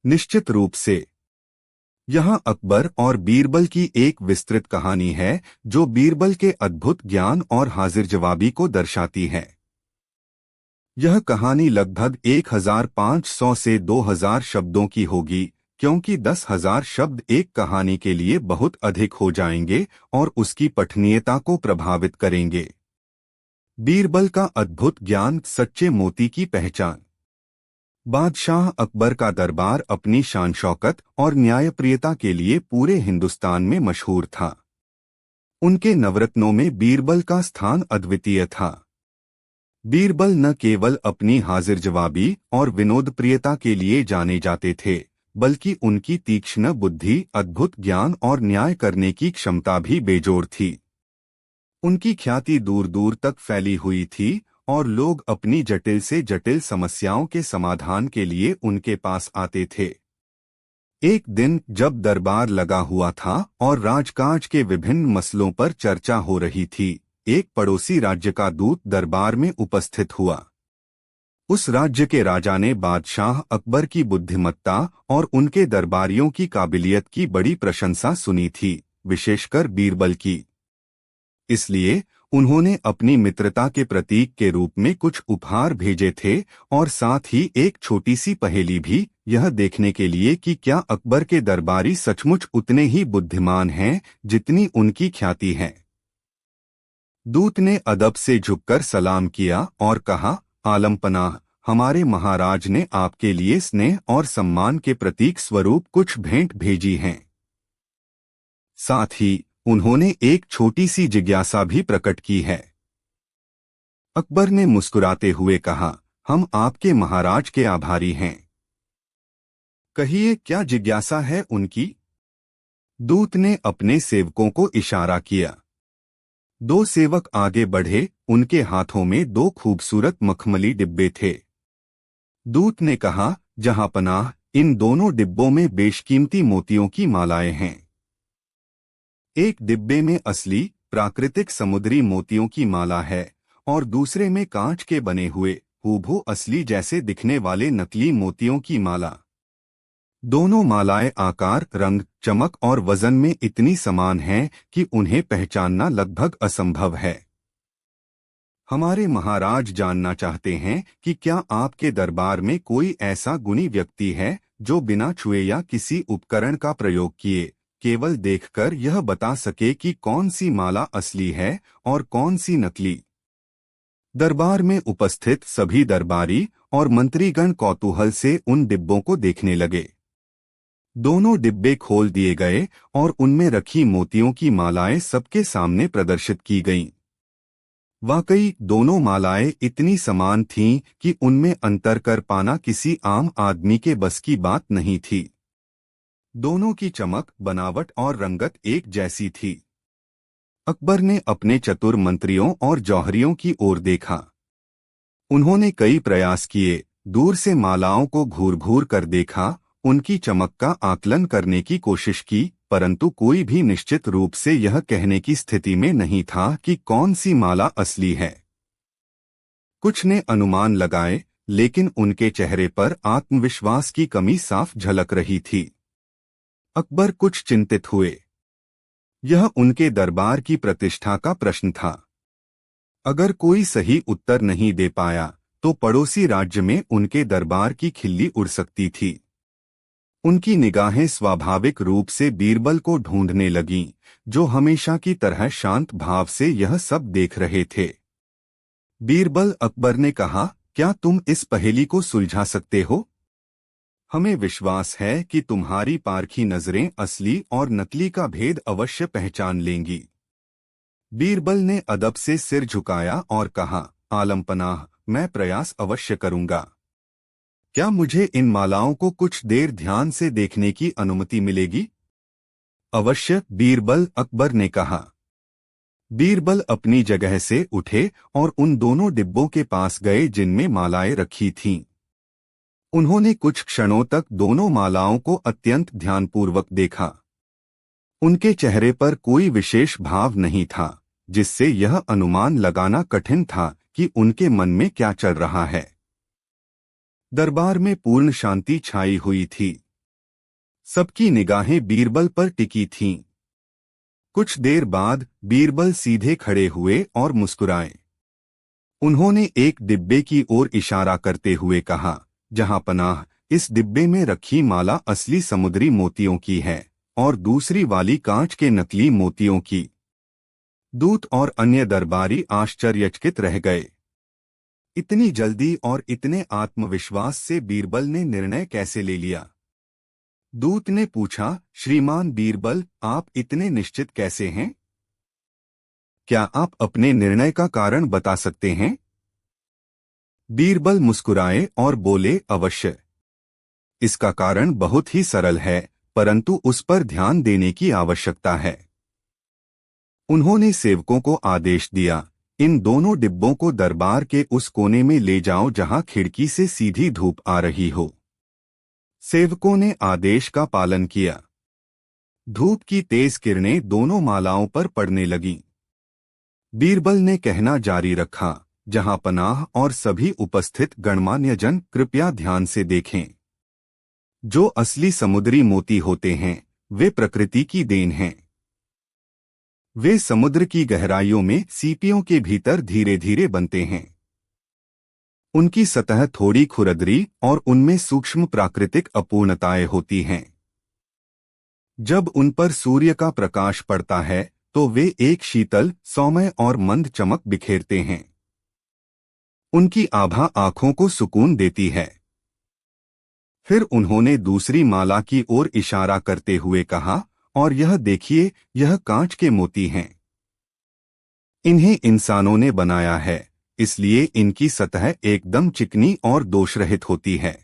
निश्चित रूप से। यहाँ अकबर और बीरबल की एक विस्तृत कहानी है जो बीरबल के अद्भुत ज्ञान और हाजिर जवाबी को दर्शाती है। यह कहानी लगभग 1500 से 2000 शब्दों की होगी, क्योंकि 10,000 शब्द एक कहानी के लिए बहुत अधिक हो जाएंगे और उसकी पठनीयता को प्रभावित करेंगे। बीरबल का अद्भुत ज्ञान, सच्चे मोती की पहचान। बादशाह अकबर का दरबार अपनी शान शौकत और न्यायप्रियता के लिए पूरे हिंदुस्तान में मशहूर था। उनके नवरत्नों में बीरबल का स्थान अद्वितीय था। बीरबल न केवल अपनी हाजिर जवाबी और विनोदप्रियता के लिए जाने जाते थे, बल्कि उनकी तीक्ष्ण बुद्धि, अद्भुत ज्ञान और न्याय करने की क्षमता भी बेजोड़ थी। उनकी ख्याति दूर दूर तक फैली हुई थी और लोग अपनी जटिल से जटिल समस्याओं के समाधान के लिए उनके पास आते थे। एक दिन जब दरबार लगा हुआ था और राजकाज के विभिन्न मसलों पर चर्चा हो रही थी, एक पड़ोसी राज्य का दूत दरबार में उपस्थित हुआ। उस राज्य के राजा ने बादशाह अकबर की बुद्धिमत्ता और उनके दरबारियों की काबिलियत की बड़ी प्रशंसा सुनी थी, विशेषकर बीरबल की। इसलिए उन्होंने अपनी मित्रता के प्रतीक के रूप में कुछ उपहार भेजे थे और साथ ही एक छोटी सी पहेली भी, यह देखने के लिए कि क्या अकबर के दरबारी सचमुच उतने ही बुद्धिमान हैं जितनी उनकी ख्याति है। दूत ने अदब से झुककर सलाम किया और कहा, आलमपनाह, हमारे महाराज ने आपके लिए स्नेह और सम्मान के प्रतीक स्वरूप कुछ भेंट भेजी हैं। साथ ही उन्होंने एक छोटी सी जिज्ञासा भी प्रकट की है। अकबर ने मुस्कुराते हुए कहा, हम आपके महाराज के आभारी हैं। कहिए, क्या जिज्ञासा है उनकी? दूत ने अपने सेवकों को इशारा किया। 2 सेवक आगे बढ़े, उनके हाथों में 2 खूबसूरत मखमली डिब्बे थे। दूत ने कहा, जहांपनाह, इन दोनों डिब्बों में बेशकीमती मोतियों की मालाएं हैं। एक डिब्बे में असली प्राकृतिक समुद्री मोतियों की माला है और दूसरे में कांच के बने हुए हूबहू असली जैसे दिखने वाले नकली मोतियों की माला। दोनों मालाएं आकार, रंग, चमक और वजन में इतनी समान हैं कि उन्हें पहचानना लगभग असंभव है। हमारे महाराज जानना चाहते हैं कि क्या आपके दरबार में कोई ऐसा गुणी व्यक्ति है जो बिना छुए या किसी उपकरण का प्रयोग किए केवल देखकर यह बता सके कि कौन सी माला असली है और कौन सी नकली। दरबार में उपस्थित सभी दरबारी और मंत्रीगण कौतूहल से उन डिब्बों को देखने लगे। दोनों डिब्बे खोल दिए गए और उनमें रखी मोतियों की मालाएं सबके सामने प्रदर्शित की गईं। वाकई दोनों मालाएं इतनी समान थीं कि उनमें अंतर कर पाना किसी आम आदमी के बस की बात नहीं थी। दोनों की चमक, बनावट और रंगत एक जैसी थी। अकबर ने अपने चतुर मंत्रियों और जौहरियों की ओर देखा। उन्होंने कई प्रयास किए, दूर से मालाओं को घूर-घूर कर देखा, उनकी चमक का आकलन करने की कोशिश की, परंतु कोई भी निश्चित रूप से यह कहने की स्थिति में नहीं था कि कौन सी माला असली है। कुछ ने अनुमान लगाए, लेकिन उनके चेहरे पर आत्मविश्वास की कमी साफ झलक रही थी। अकबर कुछ चिंतित हुए। यह उनके दरबार की प्रतिष्ठा का प्रश्न था। अगर कोई सही उत्तर नहीं दे पाया तो पड़ोसी राज्य में उनके दरबार की खिल्ली उड़ सकती थी। उनकी निगाहें स्वाभाविक रूप से बीरबल को ढूंढने लगीं, जो हमेशा की तरह शांत भाव से यह सब देख रहे थे। बीरबल, अकबर ने कहा, क्या तुम इस पहेली को सुलझा सकते हो? हमें विश्वास है कि तुम्हारी पारखी नजरें असली और नकली का भेद अवश्य पहचान लेंगी। बीरबल ने अदब से सिर झुकाया और कहा, आलमपनाह, मैं प्रयास अवश्य करूंगा। क्या मुझे इन मालाओं को कुछ देर ध्यान से देखने की अनुमति मिलेगी? अवश्य, बीरबल, अकबर ने कहा। बीरबल अपनी जगह से उठे और उन दोनों डिब्बों के पास गए जिनमें मालाएं रखी थीं। उन्होंने कुछ क्षणों तक दोनों मालाओं को अत्यंत ध्यानपूर्वक देखा। उनके चेहरे पर कोई विशेष भाव नहीं था, जिससे यह अनुमान लगाना कठिन था कि उनके मन में क्या चल रहा है। दरबार में पूर्ण शांति छाई हुई थी। सबकी निगाहें बीरबल पर टिकी थीं। कुछ देर बाद बीरबल सीधे खड़े हुए और मुस्कुराए। उन्होंने एक डिब्बे की ओर इशारा करते हुए कहा, जहां पनाह, इस डिब्बे में रखी माला असली समुद्री मोतियों की है और दूसरी वाली कांच के नकली मोतियों की। दूत और अन्य दरबारी आश्चर्यचकित रह गए। इतनी जल्दी और इतने आत्मविश्वास से बीरबल ने निर्णय कैसे ले लिया? दूत ने पूछा, श्रीमान बीरबल, आप इतने निश्चित कैसे हैं? क्या आप अपने निर्णय का कारण बता सकते हैं? बीरबल मुस्कुराए और बोले, अवश्य। इसका कारण बहुत ही सरल है, परंतु उस पर ध्यान देने की आवश्यकता है। उन्होंने सेवकों को आदेश दिया, इन दोनों डिब्बों को दरबार के उस कोने में ले जाओ जहां खिड़की से सीधी धूप आ रही हो। सेवकों ने आदेश का पालन किया। धूप की तेज किरणें दोनों मालाओं पर पड़ने लगीं। बीरबल ने कहना जारी रखा, जहां पनाह और सभी उपस्थित गणमान्य जन कृपया ध्यान से देखें। जो असली समुद्री मोती होते हैं वे प्रकृति की देन हैं। वे समुद्र की गहराइयों में सीपियों के भीतर धीरे धीरे बनते हैं। उनकी सतह थोड़ी खुरदरी और उनमें सूक्ष्म प्राकृतिक अपूर्णताएं होती हैं। जब उन पर सूर्य का प्रकाश पड़ता है तो वे एक शीतल, सौम्य और मंद चमक बिखेरते हैं। उनकी आभा आंखों को सुकून देती है। फिर उन्होंने दूसरी माला की ओर इशारा करते हुए कहा, और यह देखिए, यह कांच के मोती हैं। इन्हें इंसानों ने बनाया है, इसलिए इनकी सतह एकदम चिकनी और दोषरहित होती है।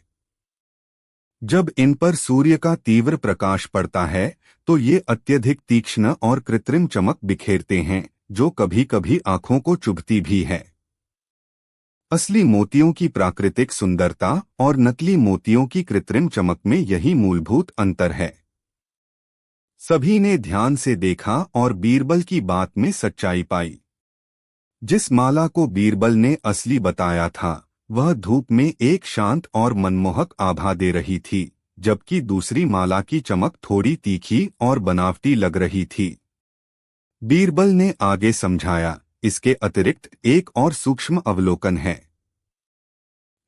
जब इन पर सूर्य का तीव्र प्रकाश पड़ता है तो ये अत्यधिक तीक्ष्ण और कृत्रिम चमक बिखेरते हैं, जो कभी कभी आंखों को चुभती भी है। असली मोतियों की प्राकृतिक सुंदरता और नकली मोतियों की कृत्रिम चमक में यही मूलभूत अंतर है। सभी ने ध्यान से देखा और बीरबल की बात में सच्चाई पाई। जिस माला को बीरबल ने असली बताया था वह धूप में एक शांत और मनमोहक आभा दे रही थी, जबकि दूसरी माला की चमक थोड़ी तीखी और बनावटी लग रही थी। बीरबल ने आगे समझाया, इसके अतिरिक्त एक और सूक्ष्म अवलोकन है।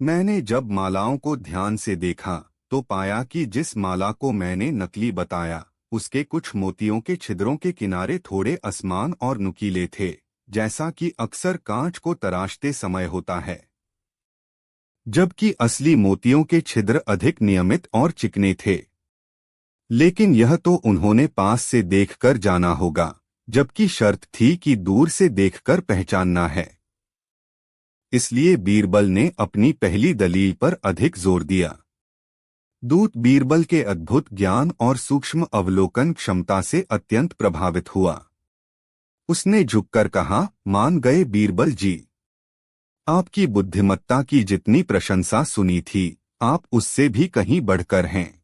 मैंने जब मालाओं को ध्यान से देखा तो पाया कि जिस माला को मैंने नकली बताया उसके कुछ मोतियों के छिद्रों के किनारे थोड़े असमान और नुकीले थे, जैसा कि अक्सर कांच को तराशते समय होता है। जबकि असली मोतियों के छिद्र अधिक नियमित और चिकने थे। लेकिन यह तो उन्होंने पास से देखकर जाना होगा, जबकि शर्त थी कि दूर से देखकर पहचानना है। इसलिए बीरबल ने अपनी पहली दलील पर अधिक जोर दिया। दूत बीरबल के अद्भुत ज्ञान और सूक्ष्म अवलोकन क्षमता से अत्यंत प्रभावित हुआ। उसने झुककर कहा, मान गए बीरबल जी। आपकी बुद्धिमत्ता की जितनी प्रशंसा सुनी थी, आप उससे भी कहीं बढ़कर हैं।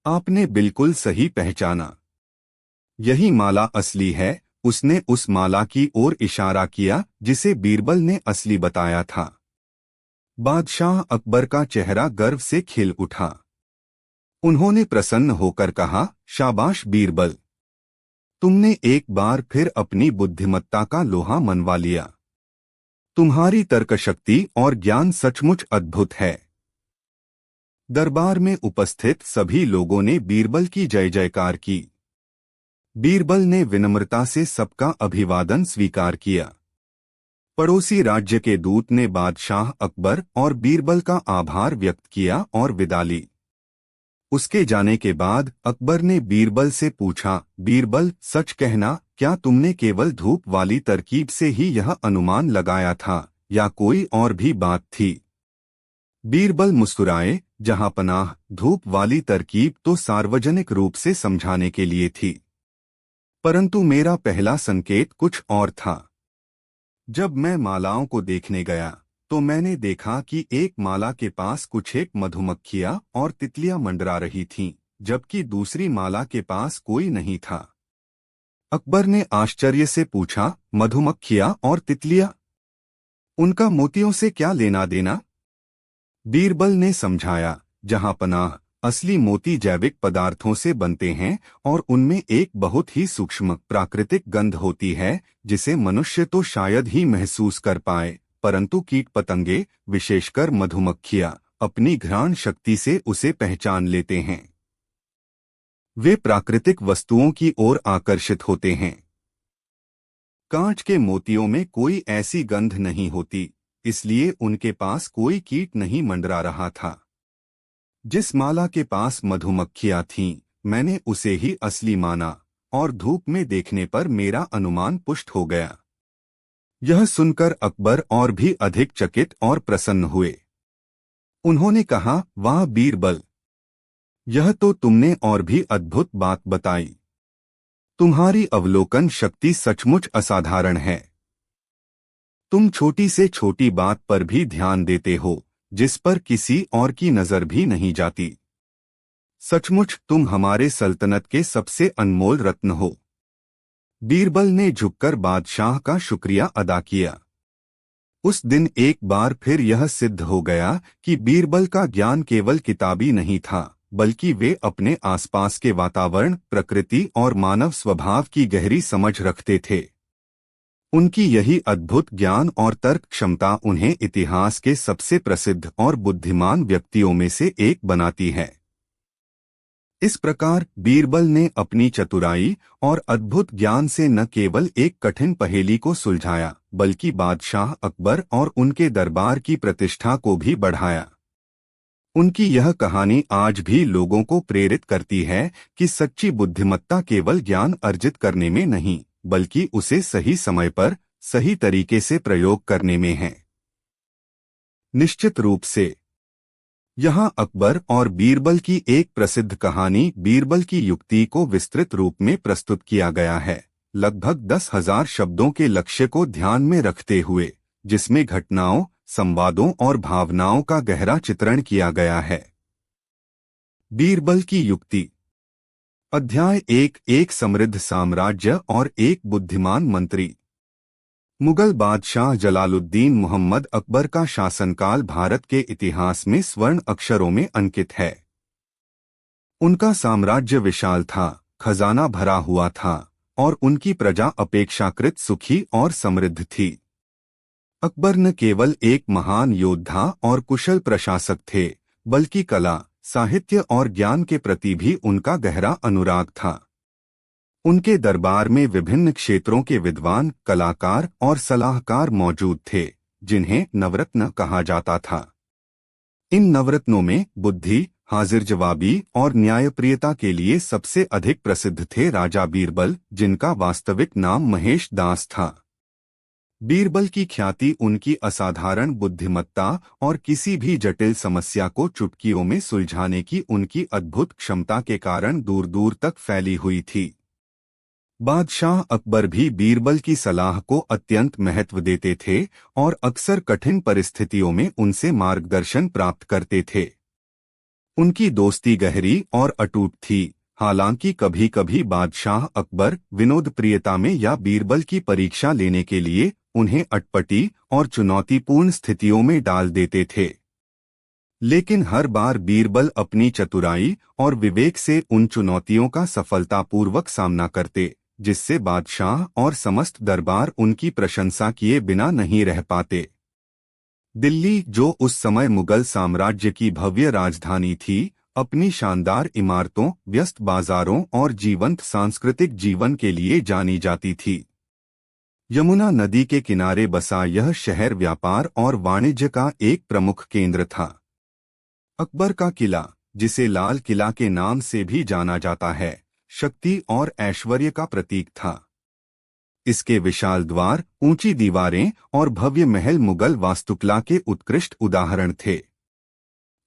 आपने बिल्कुल सही पहचाना। यही माला असली है। उसने उस माला की ओर इशारा किया जिसे बीरबल ने असली बताया था। बादशाह अकबर का चेहरा गर्व से खिल उठा। उन्होंने प्रसन्न होकर कहा, शाबाश बीरबल, तुमने एक बार फिर अपनी बुद्धिमत्ता का लोहा मनवा लिया। तुम्हारी तर्कशक्ति और ज्ञान सचमुच अद्भुत है। दरबार में उपस्थित सभी लोगों ने बीरबल की जय जयकार की। बीरबल ने विनम्रता से सबका अभिवादन स्वीकार किया। पड़ोसी राज्य के दूत ने बादशाह अकबर और बीरबल का आभार व्यक्त किया और विदा ली। उसके जाने के बाद अकबर ने बीरबल से पूछा, बीरबल, सच कहना, क्या तुमने केवल धूप वाली तरकीब से ही यह अनुमान लगाया था या कोई और भी बात थी? बीरबल मुस्कुराए, जहां पनाह, धूप वाली तरकीब तो सार्वजनिक रूप से समझाने के लिए थी, परंतु मेरा पहला संकेत कुछ और था। जब मैं मालाओं को देखने गया तो मैंने देखा कि एक माला के पास कुछ एक मधुमक्खियां और तितलियां मंडरा रही थीं, जबकि दूसरी माला के पास कोई नहीं था। अकबर ने आश्चर्य से पूछा, मधुमक्खियां और तितलियां? उनका मोतियों से क्या लेना देना? बीरबल ने समझाया, जहां पनाह, असली मोती जैविक पदार्थों से बनते हैं और उनमें एक बहुत ही सूक्ष्म प्राकृतिक गंध होती है जिसे मनुष्य तो शायद ही महसूस कर पाए, परंतु कीट पतंगे, विशेषकर मधुमक्खियां, अपनी घ्राण शक्ति से उसे पहचान लेते हैं। वे प्राकृतिक वस्तुओं की ओर आकर्षित होते हैं। कांच के मोतियों में कोई ऐसी गंध नहीं होती, इसलिए उनके पास कोई कीट नहीं मंडरा रहा था। जिस माला के पास मधुमक्खियां थीं, मैंने उसे ही असली माना और धूप में देखने पर मेरा अनुमान पुष्ट हो गया। यह सुनकर अकबर और भी अधिक चकित और प्रसन्न हुए। उन्होंने कहा, वाह बीरबल, यह तो तुमने और भी अद्भुत बात बताई। तुम्हारी अवलोकन शक्ति सचमुच असाधारण है। तुम छोटी से छोटी बात पर भी ध्यान देते हो, जिस पर किसी और की नजर भी नहीं जाती। सचमुच तुम हमारे सल्तनत के सबसे अनमोल रत्न हो। बीरबल ने झुककर बादशाह का शुक्रिया अदा किया। उस दिन एक बार फिर यह सिद्ध हो गया कि बीरबल का ज्ञान केवल किताबी नहीं था, बल्कि वे अपने आसपास के वातावरण, प्रकृति और मानव स्वभाव की गहरी समझ रखते थे। उनकी यही अद्भुत ज्ञान और तर्क क्षमता उन्हें इतिहास के सबसे प्रसिद्ध और बुद्धिमान व्यक्तियों में से एक बनाती है। इस प्रकार बीरबल ने अपनी चतुराई और अद्भुत ज्ञान से न केवल एक कठिन पहेली को सुलझाया, बल्कि बादशाह अकबर और उनके दरबार की प्रतिष्ठा को भी बढ़ाया। उनकी यह कहानी आज भी लोगों को प्रेरित करती है कि सच्ची बुद्धिमत्ता केवल ज्ञान अर्जित करने में नहीं, बल्कि उसे सही समय पर सही तरीके से प्रयोग करने में है। निश्चित रूप से यहाँ अकबर और बीरबल की एक प्रसिद्ध कहानी बीरबल की युक्ति को विस्तृत रूप में प्रस्तुत किया गया है, लगभग 10,000 शब्दों के लक्ष्य को ध्यान में रखते हुए, जिसमें घटनाओं, संवादों और भावनाओं का गहरा चित्रण किया गया है। बीरबल की युक्ति। अध्याय 1। एक समृद्ध साम्राज्य और एक बुद्धिमान मंत्री। मुगल बादशाह जलालुद्दीन मुहम्मद अकबर का शासनकाल भारत के इतिहास में स्वर्ण अक्षरों में अंकित है। उनका साम्राज्य विशाल था, खजाना भरा हुआ था और उनकी प्रजा अपेक्षाकृत सुखी और समृद्ध थी। अकबर न केवल एक महान योद्धा और कुशल प्रशासक थे, बल्कि कला, साहित्य और ज्ञान के प्रति भी उनका गहरा अनुराग था। उनके दरबार में विभिन्न क्षेत्रों के विद्वान, कलाकार और सलाहकार मौजूद थे, जिन्हें नवरत्न कहा जाता था। इन नवरत्नों में बुद्धि, हाजिर जवाबी और न्यायप्रियता के लिए सबसे अधिक प्रसिद्ध थे राजा बीरबल, जिनका वास्तविक नाम महेश दास था। बीरबल की ख्याति उनकी असाधारण बुद्धिमत्ता और किसी भी जटिल समस्या को चुटकियों में सुलझाने की उनकी अद्भुत क्षमता के कारण दूर दूर तक फैली हुई थी। बादशाह अकबर भी बीरबल की सलाह को अत्यंत महत्व देते थे और अक्सर कठिन परिस्थितियों में उनसे मार्गदर्शन प्राप्त करते थे। उनकी दोस्ती गहरी और अटूट थी, हालांकि कभी कभी बादशाह अकबर विनोदप्रियता में या बीरबल की परीक्षा लेने के लिए उन्हें अटपटी और चुनौतीपूर्ण स्थितियों में डाल देते थे। लेकिन हर बार बीरबल अपनी चतुराई और विवेक से उन चुनौतियों का सफलतापूर्वक सामना करते, जिससे बादशाह और समस्त दरबार उनकी प्रशंसा किए बिना नहीं रह पाते। दिल्ली, जो उस समय मुगल साम्राज्य की भव्य राजधानी थी, अपनी शानदार इमारतों, व्यस्त बाजारों और जीवंत सांस्कृतिक जीवन के लिए जानी जाती थी। यमुना नदी के किनारे बसा यह शहर व्यापार और वाणिज्य का एक प्रमुख केंद्र था। अकबर का किला, जिसे लाल किला के नाम से भी जाना जाता है, शक्ति और ऐश्वर्य का प्रतीक था। इसके विशाल द्वार, ऊंची दीवारें और भव्य महल मुगल वास्तुकला के उत्कृष्ट उदाहरण थे।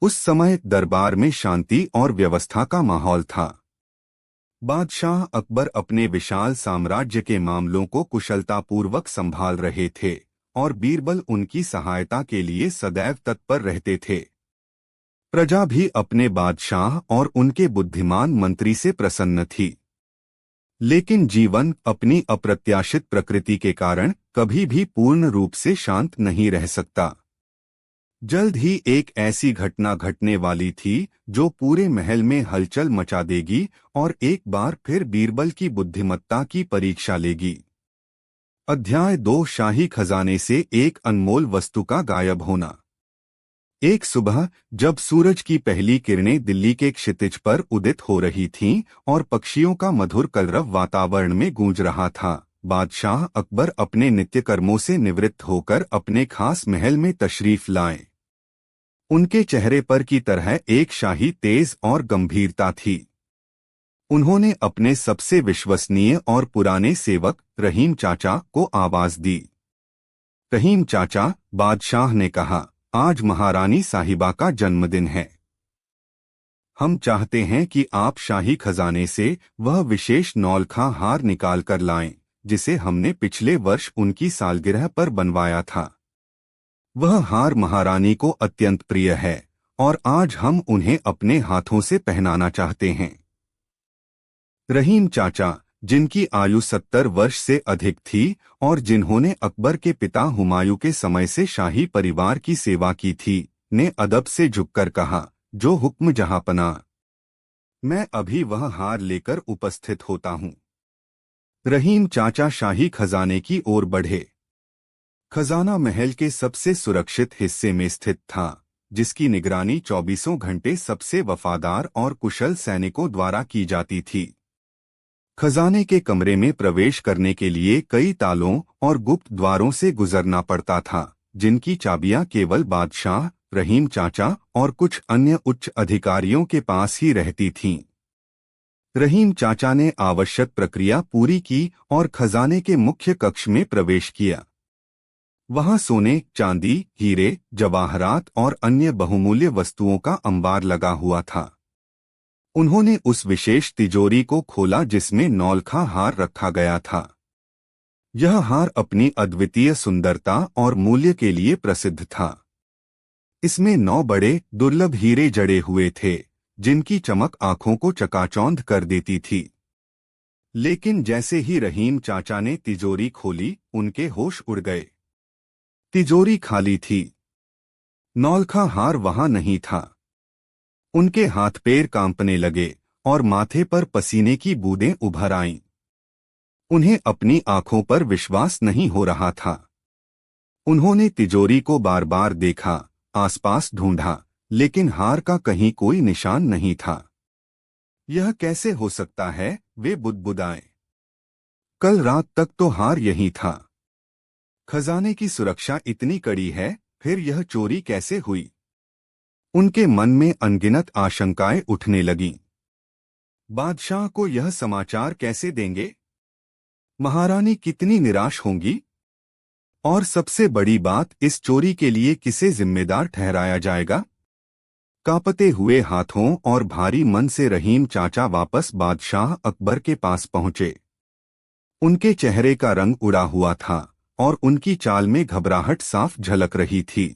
उस समय दरबार में शांति और व्यवस्था का माहौल था। बादशाह अकबर अपने विशाल साम्राज्य के मामलों को कुशलतापूर्वक संभाल रहे थे और बीरबल उनकी सहायता के लिए सदैव तत्पर रहते थे। प्रजा भी अपने बादशाह और उनके बुद्धिमान मंत्री से प्रसन्न थी। लेकिन जीवन अपनी अप्रत्याशित प्रकृति के कारण कभी भी पूर्ण रूप से शांत नहीं रह सकता। जल्द ही एक ऐसी घटना घटने वाली थी जो पूरे महल में हलचल मचा देगी और एक बार फिर बीरबल की बुद्धिमत्ता की परीक्षा लेगी। अध्याय 2 शाही खजाने से एक अनमोल वस्तु का गायब होना। एक सुबह जब सूरज की पहली किरणें दिल्ली के क्षितिज पर उदित हो रही थीं और पक्षियों का मधुर कलरव वातावरण में गूंज रहा था, बादशाह अकबर अपने नित्य कर्मों से निवृत्त होकर अपने खास महल में तशरीफ लाए। उनके चेहरे पर की तरह एक शाही तेज और गंभीरता थी। उन्होंने अपने सबसे विश्वसनीय और पुराने सेवक रहीम चाचा को आवाज दी। रहीम चाचा, बादशाह ने कहा, आज महारानी साहिबा का जन्मदिन है। हम चाहते हैं कि आप शाही खजाने से वह विशेष नौलखा हार निकाल कर लाएं, जिसे हमने पिछले वर्ष उनकी सालगिरह पर बनवाया था। वह हार महारानी को अत्यंत प्रिय है और आज हम उन्हें अपने हाथों से पहनाना चाहते हैं। रहीम चाचा, जिनकी आयु 70 वर्ष से अधिक थी और जिन्होंने अकबर के पिता हुमायूं के समय से शाही परिवार की सेवा की थी, ने अदब से झुककर कहा, जो हुक्म जहांपना। मैं अभी वह हार लेकर उपस्थित होता हूँ। रहीम चाचा शाही खजाने की ओर बढ़े। खजाना महल के सबसे सुरक्षित हिस्से में स्थित था, जिसकी निगरानी 24 घंटे सबसे वफादार और कुशल सैनिकों द्वारा की जाती थी। खजाने के कमरे में प्रवेश करने के लिए कई तालों और गुप्त द्वारों से गुजरना पड़ता था, जिनकी चाबियां केवल बादशाह, रहीम चाचा और कुछ अन्य उच्च अधिकारियों के पास ही रहती थीं। रहीम चाचा ने आवश्यक प्रक्रिया पूरी की और खजाने के मुख्य कक्ष में प्रवेश किया। वहां सोने, चांदी, हीरे, जवाहरात और अन्य बहुमूल्य वस्तुओं का अंबार लगा हुआ था। उन्होंने उस विशेष तिजोरी को खोला जिसमें नौलखा हार रखा गया था। यह हार अपनी अद्वितीय सुंदरता और मूल्य के लिए प्रसिद्ध था। इसमें 9 बड़े दुर्लभ हीरे जड़े हुए थे, जिनकी चमक आंखों को चकाचौंध कर देती थी। लेकिन जैसे ही रहीम चाचा ने तिजोरी खोली, उनके होश उड़ गए। तिजोरी खाली थी। नौलखा हार वहां नहीं था। उनके हाथ पैर कांपने लगे और माथे पर पसीने की बूंदें उभर आईं। उन्हें अपनी आंखों पर विश्वास नहीं हो रहा था। उन्होंने तिजोरी को बार बार देखा, आसपास ढूंढा, लेकिन हार का कहीं कोई निशान नहीं था। यह कैसे हो सकता है, वे बुदबुदाए। कल रात तक तो हार यहीं था। खजाने की सुरक्षा इतनी कड़ी है, फिर यह चोरी कैसे हुई? उनके मन में अनगिनत आशंकाएं उठने लगीं। बादशाह को यह समाचार कैसे देंगे? महारानी कितनी निराश होंगी? और सबसे बड़ी बात, इस चोरी के लिए किसे जिम्मेदार ठहराया जाएगा? कांपते हुए हाथों और भारी मन से रहीम चाचा वापस बादशाह अकबर के पास पहुंचे। उनके चेहरे का रंग उड़ा हुआ था और उनकी चाल में घबराहट साफ झलक रही थी।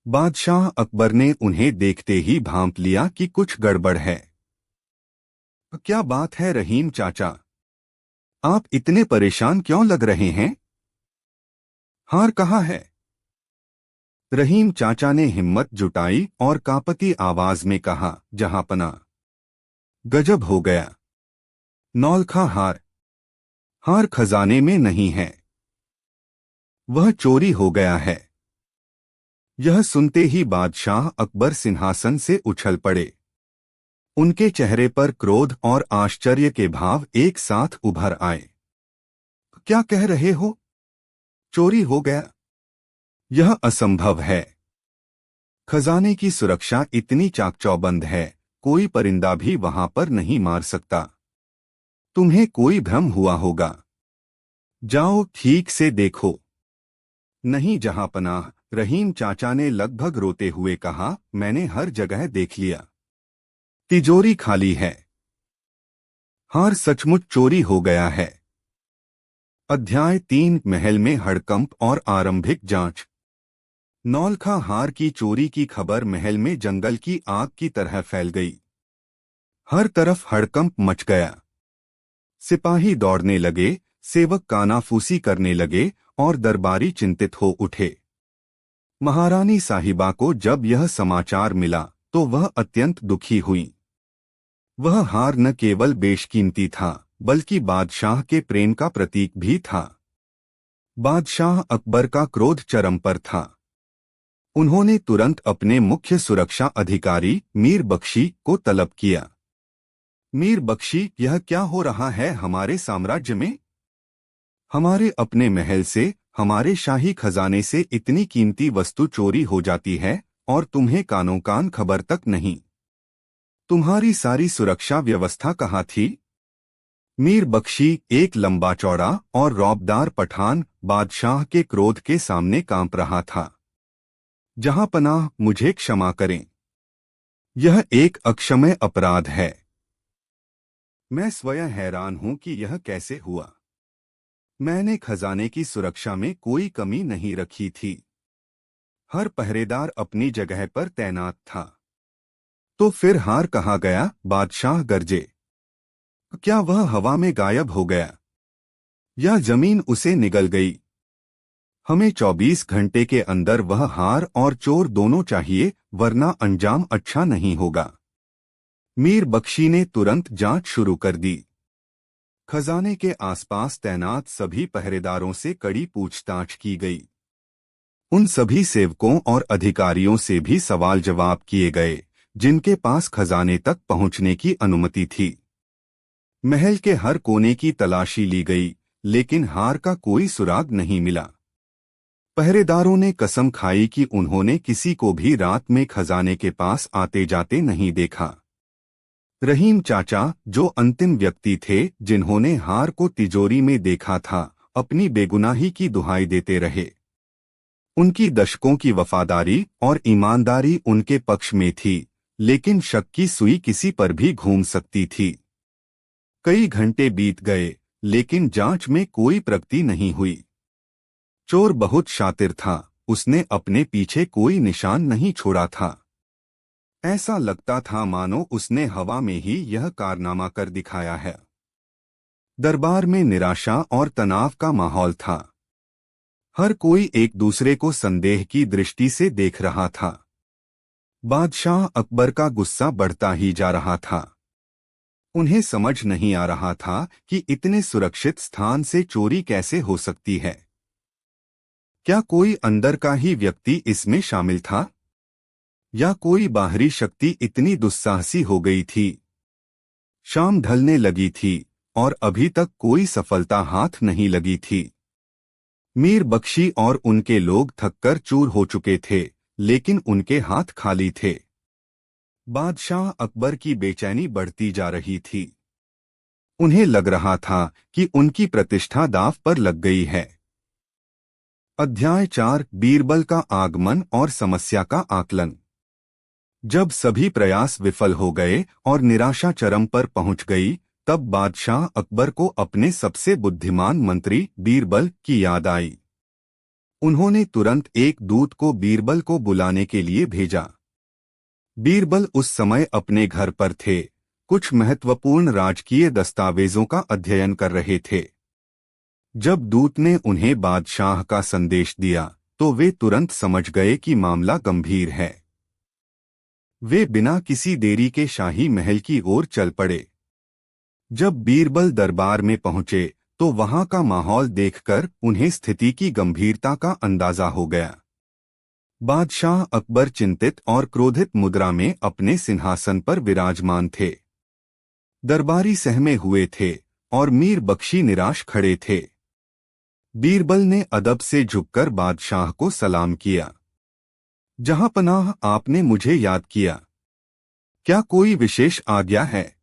बादशाह अकबर ने उन्हें देखते ही भांप लिया कि कुछ गड़बड़ है। क्या बात है रहीम चाचा? आप इतने परेशान क्यों लग रहे हैं? हार कहाँ है? रहीम चाचा ने हिम्मत जुटाई और कांपती आवाज में कहा, जहांपना। गजब हो गया। नौलखा हार। हार खजाने में नहीं है। वह चोरी हो गया है। यह सुनते ही बादशाह अकबर सिंहासन से उछल पड़े। उनके चेहरे पर क्रोध और आश्चर्य के भाव एक साथ उभर आए। क्या कह रहे हो? चोरी हो गया? यह असंभव है। खजाने की सुरक्षा इतनी चाकचौबंद है, कोई परिंदा भी वहां पर नहीं मार सकता। तुम्हें कोई भ्रम हुआ होगा। जाओ ठीक से देखो। नहीं जहांपनाह, रहीम चाचा ने लगभग रोते हुए कहा, मैंने हर जगह देख लिया। तिजोरी खाली है। हार सचमुच चोरी हो गया है। अध्याय 3 महल में हड़कंप और आरंभिक जांच। नौलखा हार की चोरी की खबर महल में जंगल की आग की तरह फैल गई। हर तरफ हड़कंप मच गया। सिपाही दौड़ने लगे, सेवक कानाफूसी करने लगे और दरबारी चिंतित हो उठे। महारानी साहिबा को जब यह समाचार मिला तो वह अत्यंत दुखी हुई। वह हार न केवल बेशकीमती था बल्कि बादशाह के प्रेम का प्रतीक भी था। बादशाह अकबर का क्रोध चरम पर था। उन्होंने तुरंत अपने मुख्य सुरक्षा अधिकारी मीर बख्शी को तलब किया। मीर बख्शी, यह क्या हो रहा है हमारे साम्राज्य में? हमारे अपने महल से, हमारे शाही खजाने से इतनी कीमती वस्तु चोरी हो जाती है और तुम्हें कानों कान खबर तक नहीं। तुम्हारी सारी सुरक्षा व्यवस्था कहाँ थी? मीर बख्शी, एक लंबा चौड़ा और रौबदार पठान, बादशाह के क्रोध के सामने कांप रहा था। जहां पनाह, मुझे क्षमा करें। यह एक अक्षम्य अपराध है। मैं स्वयं हैरान हूं कि यह कैसे हुआ। मैंने खजाने की सुरक्षा में कोई कमी नहीं रखी थी। हर पहरेदार अपनी जगह पर तैनात था। तो फिर हार कहाँ गया? बादशाह गरजे। क्या वह हवा में गायब हो गया या जमीन उसे निगल गई? हमें 24 घंटे के अंदर वह हार और चोर दोनों चाहिए, वरना अंजाम अच्छा नहीं होगा। मीर बख्शी ने तुरंत जांच शुरू कर दी। खजाने के आसपास तैनात सभी पहरेदारों से कड़ी पूछताछ की गई। उन सभी सेवकों और अधिकारियों से भी सवाल जवाब किए गए जिनके पास खजाने तक पहुंचने की अनुमति थी। महल के हर कोने की तलाशी ली गई, लेकिन हार का कोई सुराग नहीं मिला। पहरेदारों ने कसम खाई कि उन्होंने किसी को भी रात में खजाने के पास आते जाते नहीं देखा। रहीम चाचा, जो अंतिम व्यक्ति थे जिन्होंने हार को तिजोरी में देखा था, अपनी बेगुनाही की दुहाई देते रहे। उनकी दशकों की वफादारी और ईमानदारी उनके पक्ष में थी, लेकिन शक की सुई किसी पर भी घूम सकती थी। कई घंटे बीत गए, लेकिन जांच में कोई प्रगति नहीं हुई। चोर बहुत शातिर था, उसने अपने पीछे कोई निशान नहीं छोड़ा था। ऐसा लगता था मानो उसने हवा में ही यह कारनामा कर दिखाया है। दरबार में निराशा और तनाव का माहौल था। हर कोई एक दूसरे को संदेह की दृष्टि से देख रहा था। बादशाह अकबर का गुस्सा बढ़ता ही जा रहा था। उन्हें समझ नहीं आ रहा था कि इतने सुरक्षित स्थान से चोरी कैसे हो सकती है। क्या कोई अंदर का ही व्यक्ति इसमें शामिल था या कोई बाहरी शक्ति इतनी दुस्साहसी हो गई थी? शाम ढलने लगी थी और अभी तक कोई सफलता हाथ नहीं लगी थी। मीर बख्शी और उनके लोग थककर चूर हो चुके थे, लेकिन उनके हाथ खाली थे। बादशाह अकबर की बेचैनी बढ़ती जा रही थी। उन्हें लग रहा था कि उनकी प्रतिष्ठा दांव पर लग गई है। अध्याय 4, बीरबल का आगमन और समस्या का आकलन। जब सभी प्रयास विफल हो गए और निराशा चरम पर पहुंच गई, तब बादशाह अकबर को अपने सबसे बुद्धिमान मंत्री बीरबल की याद आई। उन्होंने तुरंत एक दूत को बीरबल को बुलाने के लिए भेजा। बीरबल उस समय अपने घर पर थे, कुछ महत्वपूर्ण राजकीय दस्तावेजों का अध्ययन कर रहे थे। जब दूत ने उन्हें बादशाह का संदेश दिया, तो वे तुरंत समझ गए कि मामला गंभीर है। वे बिना किसी देरी के शाही महल की ओर चल पड़े। जब बीरबल दरबार में पहुंचे, तो वहां का माहौल देखकर उन्हें स्थिति की गंभीरता का अंदाजा हो गया। बादशाह अकबर चिंतित और क्रोधित मुद्रा में अपने सिंहासन पर विराजमान थे। दरबारी सहमे हुए थे और मीर बख्शी निराश खड़े थे। बीरबल ने अदब से झुककर बादशाह को सलाम किया। जहां पनाह, आपने मुझे याद किया। क्या कोई विशेष आज्ञा है?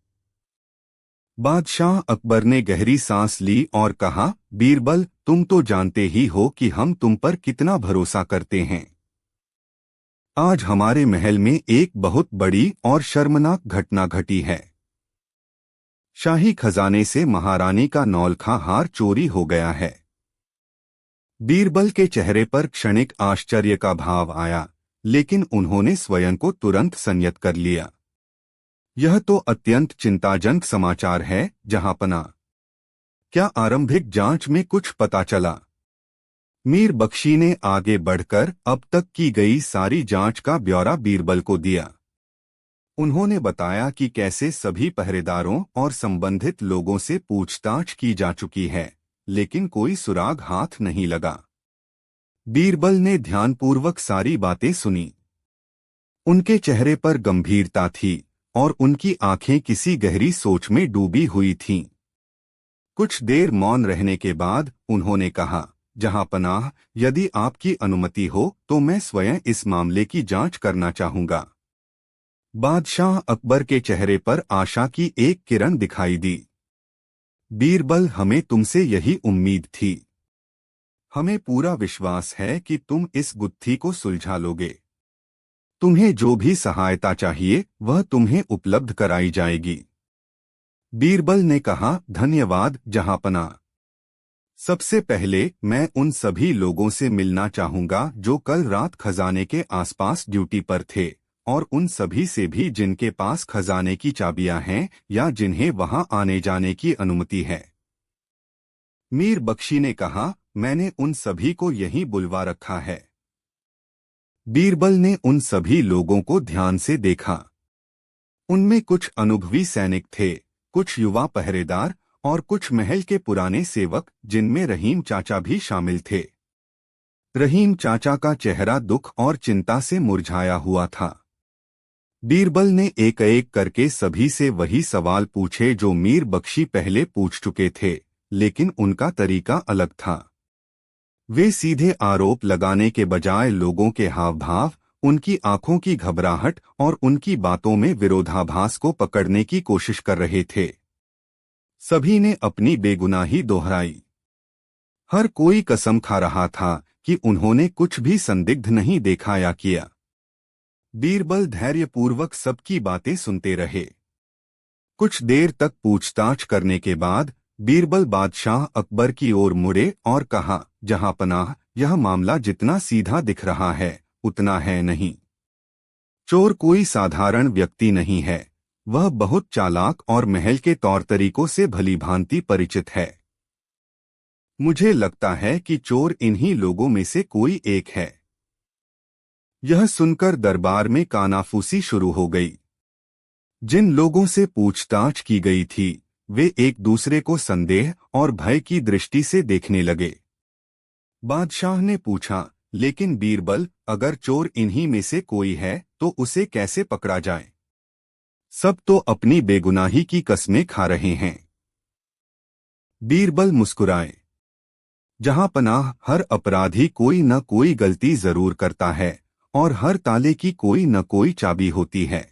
बादशाह अकबर ने गहरी सांस ली और कहा, बीरबल, तुम तो जानते ही हो कि हम तुम पर कितना भरोसा करते हैं। आज हमारे महल में एक बहुत बड़ी और शर्मनाक घटना घटी है। शाही खजाने से महारानी का नौलखा हार चोरी हो गया है। बीरबल के चेहरे पर क्षणिक आश्चर्य का भाव आया, लेकिन उन्होंने स्वयं को तुरंत संयत कर लिया। यह तो अत्यंत चिंताजनक समाचार है, जहांपना। क्या आरंभिक जांच में कुछ पता चला? मीर बख्शी ने आगे बढ़कर अब तक की गई सारी जांच का ब्यौरा बीरबल को दिया। उन्होंने बताया कि कैसे सभी पहरेदारों और संबंधित लोगों से पूछताछ की जा चुकी है, लेकिन कोई सुराग हाथ नहीं लगा। बीरबल ने ध्यानपूर्वक सारी बातें सुनी। उनके चेहरे पर गंभीरता थी और उनकी आंखें किसी गहरी सोच में डूबी हुई थीं। कुछ देर मौन रहने के बाद उन्होंने कहा, जहांपनाह, यदि आपकी अनुमति हो तो मैं स्वयं इस मामले की जांच करना चाहूंगा। बादशाह अकबर के चेहरे पर आशा की एक किरण दिखाई दी। बीरबल, हमें तुमसे यही उम्मीद थी। हमें पूरा विश्वास है कि तुम इस गुत्थी को सुलझा लोगे। तुम्हें जो भी सहायता चाहिए वह तुम्हें उपलब्ध कराई जाएगी। बीरबल ने कहा, धन्यवाद जहांपनाह। सबसे पहले मैं उन सभी लोगों से मिलना चाहूंगा जो कल रात खजाने के आसपास ड्यूटी पर थे, और उन सभी से भी जिनके पास खजाने की चाबियां हैं या जिन्हें वहां आने जाने की अनुमति है। मीर बख्शी ने कहा, मैंने उन सभी को यहीं बुलवा रखा है। बीरबल ने उन सभी लोगों को ध्यान से देखा। उनमें कुछ अनुभवी सैनिक थे, कुछ युवा पहरेदार और कुछ महल के पुराने सेवक, जिनमें रहीम चाचा भी शामिल थे। रहीम चाचा का चेहरा दुख और चिंता से मुरझाया हुआ था। बीरबल ने एक एक करके सभी से वही सवाल पूछे जो मीर बख्शी पहले पूछ चुके थे, लेकिन उनका तरीका अलग था। वे सीधे आरोप लगाने के बजाय लोगों के हाव भाव, उनकी आंखों की घबराहट और उनकी बातों में विरोधाभास को पकड़ने की कोशिश कर रहे थे। सभी ने अपनी बेगुनाही दोहराई। हर कोई कसम खा रहा था कि उन्होंने कुछ भी संदिग्ध नहीं देखा या किया। बीरबल धैर्यपूर्वक सबकी बातें सुनते रहे। कुछ देर तक पूछताछ करने के बाद बीरबल बादशाह अकबर की ओर मुड़े और कहा, जहांपनाह, यह मामला जितना सीधा दिख रहा है उतना है नहीं। चोर कोई साधारण व्यक्ति नहीं है, वह बहुत चालाक और महल के तौर तरीकों से भलीभांति परिचित है। मुझे लगता है कि चोर इन्हीं लोगों में से कोई एक है। यह सुनकर दरबार में कानाफूसी शुरू हो गई। जिन लोगों से पूछताछ की गई थी वे एक दूसरे को संदेह और भय की दृष्टि से देखने लगे। बादशाह ने पूछा, लेकिन बीरबल, अगर चोर इन्हीं में से कोई है तो उसे कैसे पकड़ा जाए? सब तो अपनी बेगुनाही की कस्में खा रहे हैं। बीरबल मुस्कुराए, जहांपनाह, हर अपराधी कोई न कोई गलती जरूर करता है और हर ताले की कोई न कोई चाबी होती है।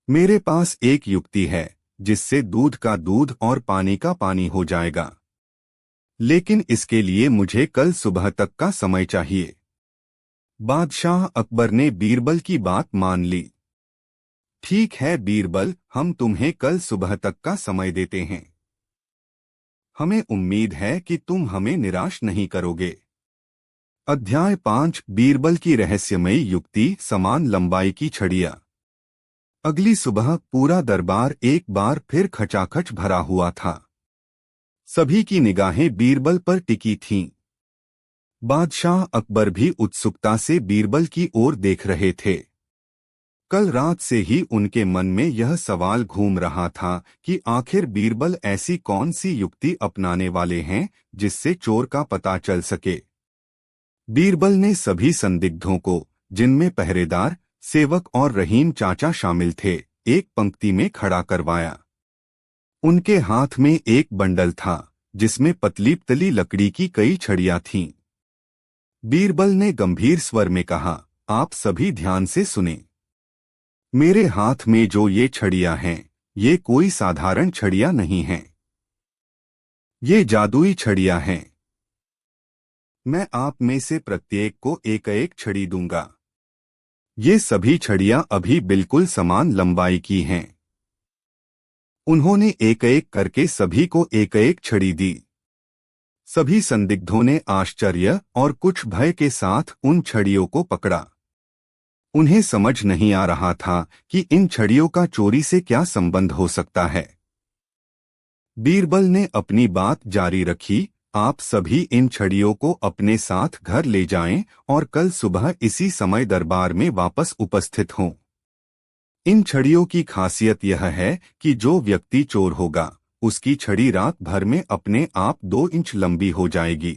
मेरे पास एक युक्ति है जिससे दूध का दूध और पानी का पानी हो जाएगा, लेकिन इसके लिए मुझे कल सुबह तक का समय चाहिए। बादशाह अकबर ने बीरबल की बात मान ली। ठीक है बीरबल, हम तुम्हें कल सुबह तक का समय देते हैं। हमें उम्मीद है कि तुम हमें निराश नहीं करोगे। अध्याय 5, बीरबल की रहस्यमयी युक्ति, समान लंबाई की छड़ियां। अगली सुबह पूरा दरबार एक बार फिर खचाखच भरा हुआ था। सभी की निगाहें बीरबल पर टिकी थीं। बादशाह अकबर भी उत्सुकता से बीरबल की ओर देख रहे थे। कल रात से ही उनके मन में यह सवाल घूम रहा था कि आखिर बीरबल ऐसी कौन सी युक्ति अपनाने वाले हैं जिससे चोर का पता चल सके। बीरबल ने सभी संदिग्धों को, जिनमें पहरेदार, सेवक और रहीम चाचा शामिल थे, एक पंक्ति में खड़ा करवाया। उनके हाथ में एक बंडल था जिसमें पतली पतली लकड़ी की कई छड़ियां थीं। बीरबल ने गंभीर स्वर में कहा, आप सभी ध्यान से सुने। मेरे हाथ में जो ये छड़ियां हैं ये कोई साधारण छड़ियां नहीं हैं। ये जादुई छड़ियां हैं। मैं आप में से प्रत्येक को एक एक छड़ी दूंगा। ये सभी छड़ियां अभी बिल्कुल समान लंबाई की हैं। उन्होंने एक एक करके सभी को एक एक छड़ी दी। सभी संदिग्धों ने आश्चर्य और कुछ भय के साथ उन छड़ियों को पकड़ा। उन्हें समझ नहीं आ रहा था कि इन छड़ियों का चोरी से क्या संबंध हो सकता है। बीरबल ने अपनी बात जारी रखी, आप सभी इन छड़ियों को अपने साथ घर ले जाएं और कल सुबह इसी समय दरबार में वापस उपस्थित हों। इन छड़ियों की खासियत यह है कि जो व्यक्ति चोर होगा उसकी छड़ी रात भर में अपने आप 2 इंच लंबी हो जाएगी।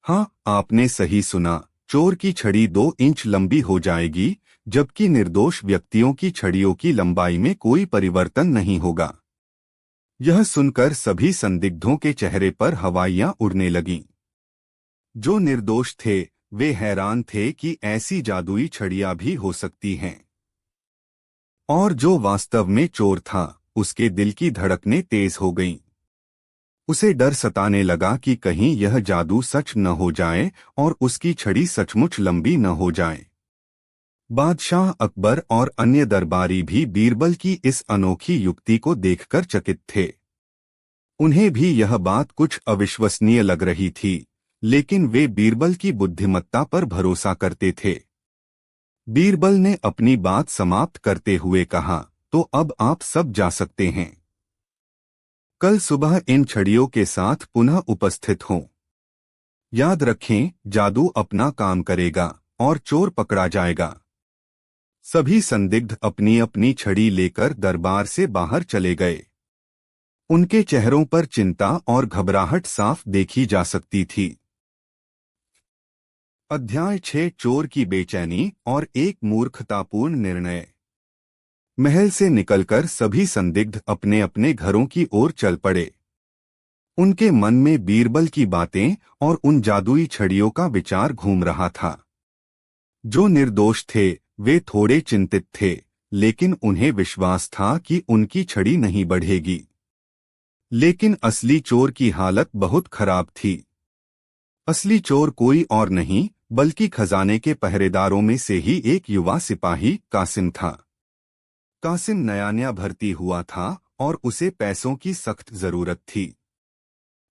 हाँ, आपने सही सुना, चोर की छड़ी 2 इंच लंबी हो जाएगी, जबकि निर्दोष व्यक्तियों की छड़ियों की लंबाई में कोई परिवर्तन नहीं होगा। यह सुनकर सभी संदिग्धों के चेहरे पर हवाइयां उड़ने लगीं। जो निर्दोष थे वे हैरान थे कि ऐसी जादुई छड़ियां भी हो सकती हैं। और जो वास्तव में चोर था उसके दिल की धड़कनें तेज हो गईं। उसे डर सताने लगा कि कहीं यह जादू सच न हो जाए और उसकी छड़ी सचमुच लंबी न हो जाए। बादशाह अकबर और अन्य दरबारी भी बीरबल की इस अनोखी युक्ति को देखकर चकित थे। उन्हें भी यह बात कुछ अविश्वसनीय लग रही थी, लेकिन वे बीरबल की बुद्धिमत्ता पर भरोसा करते थे। बीरबल ने अपनी बात समाप्त करते हुए कहा, तो अब आप सब जा सकते हैं। कल सुबह इन छड़ियों के साथ पुनः उपस्थित हों। याद रखें, जादू अपना काम करेगा और चोर पकड़ा जाएगा। सभी संदिग्ध अपनी अपनी छड़ी लेकर दरबार से बाहर चले गए। उनके चेहरों पर चिंता और घबराहट साफ देखी जा सकती थी। अध्याय 6 चोर की बेचैनी और एक मूर्खतापूर्ण निर्णय। महल से निकलकर सभी संदिग्ध अपने अपने घरों की ओर चल पड़े। उनके मन में बीरबल की बातें और उन जादुई छड़ियों का विचार घूम रहा था। जो निर्दोष थे वे थोड़े चिंतित थे, लेकिन उन्हें विश्वास था कि उनकी छड़ी नहीं बढ़ेगी। लेकिन असली चोर की हालत बहुत खराब थी। असली चोर कोई और नहीं बल्कि खजाने के पहरेदारों में से ही एक युवा सिपाही कासिम था। कासिम नया नया भर्ती हुआ था और उसे पैसों की सख्त जरूरत थी।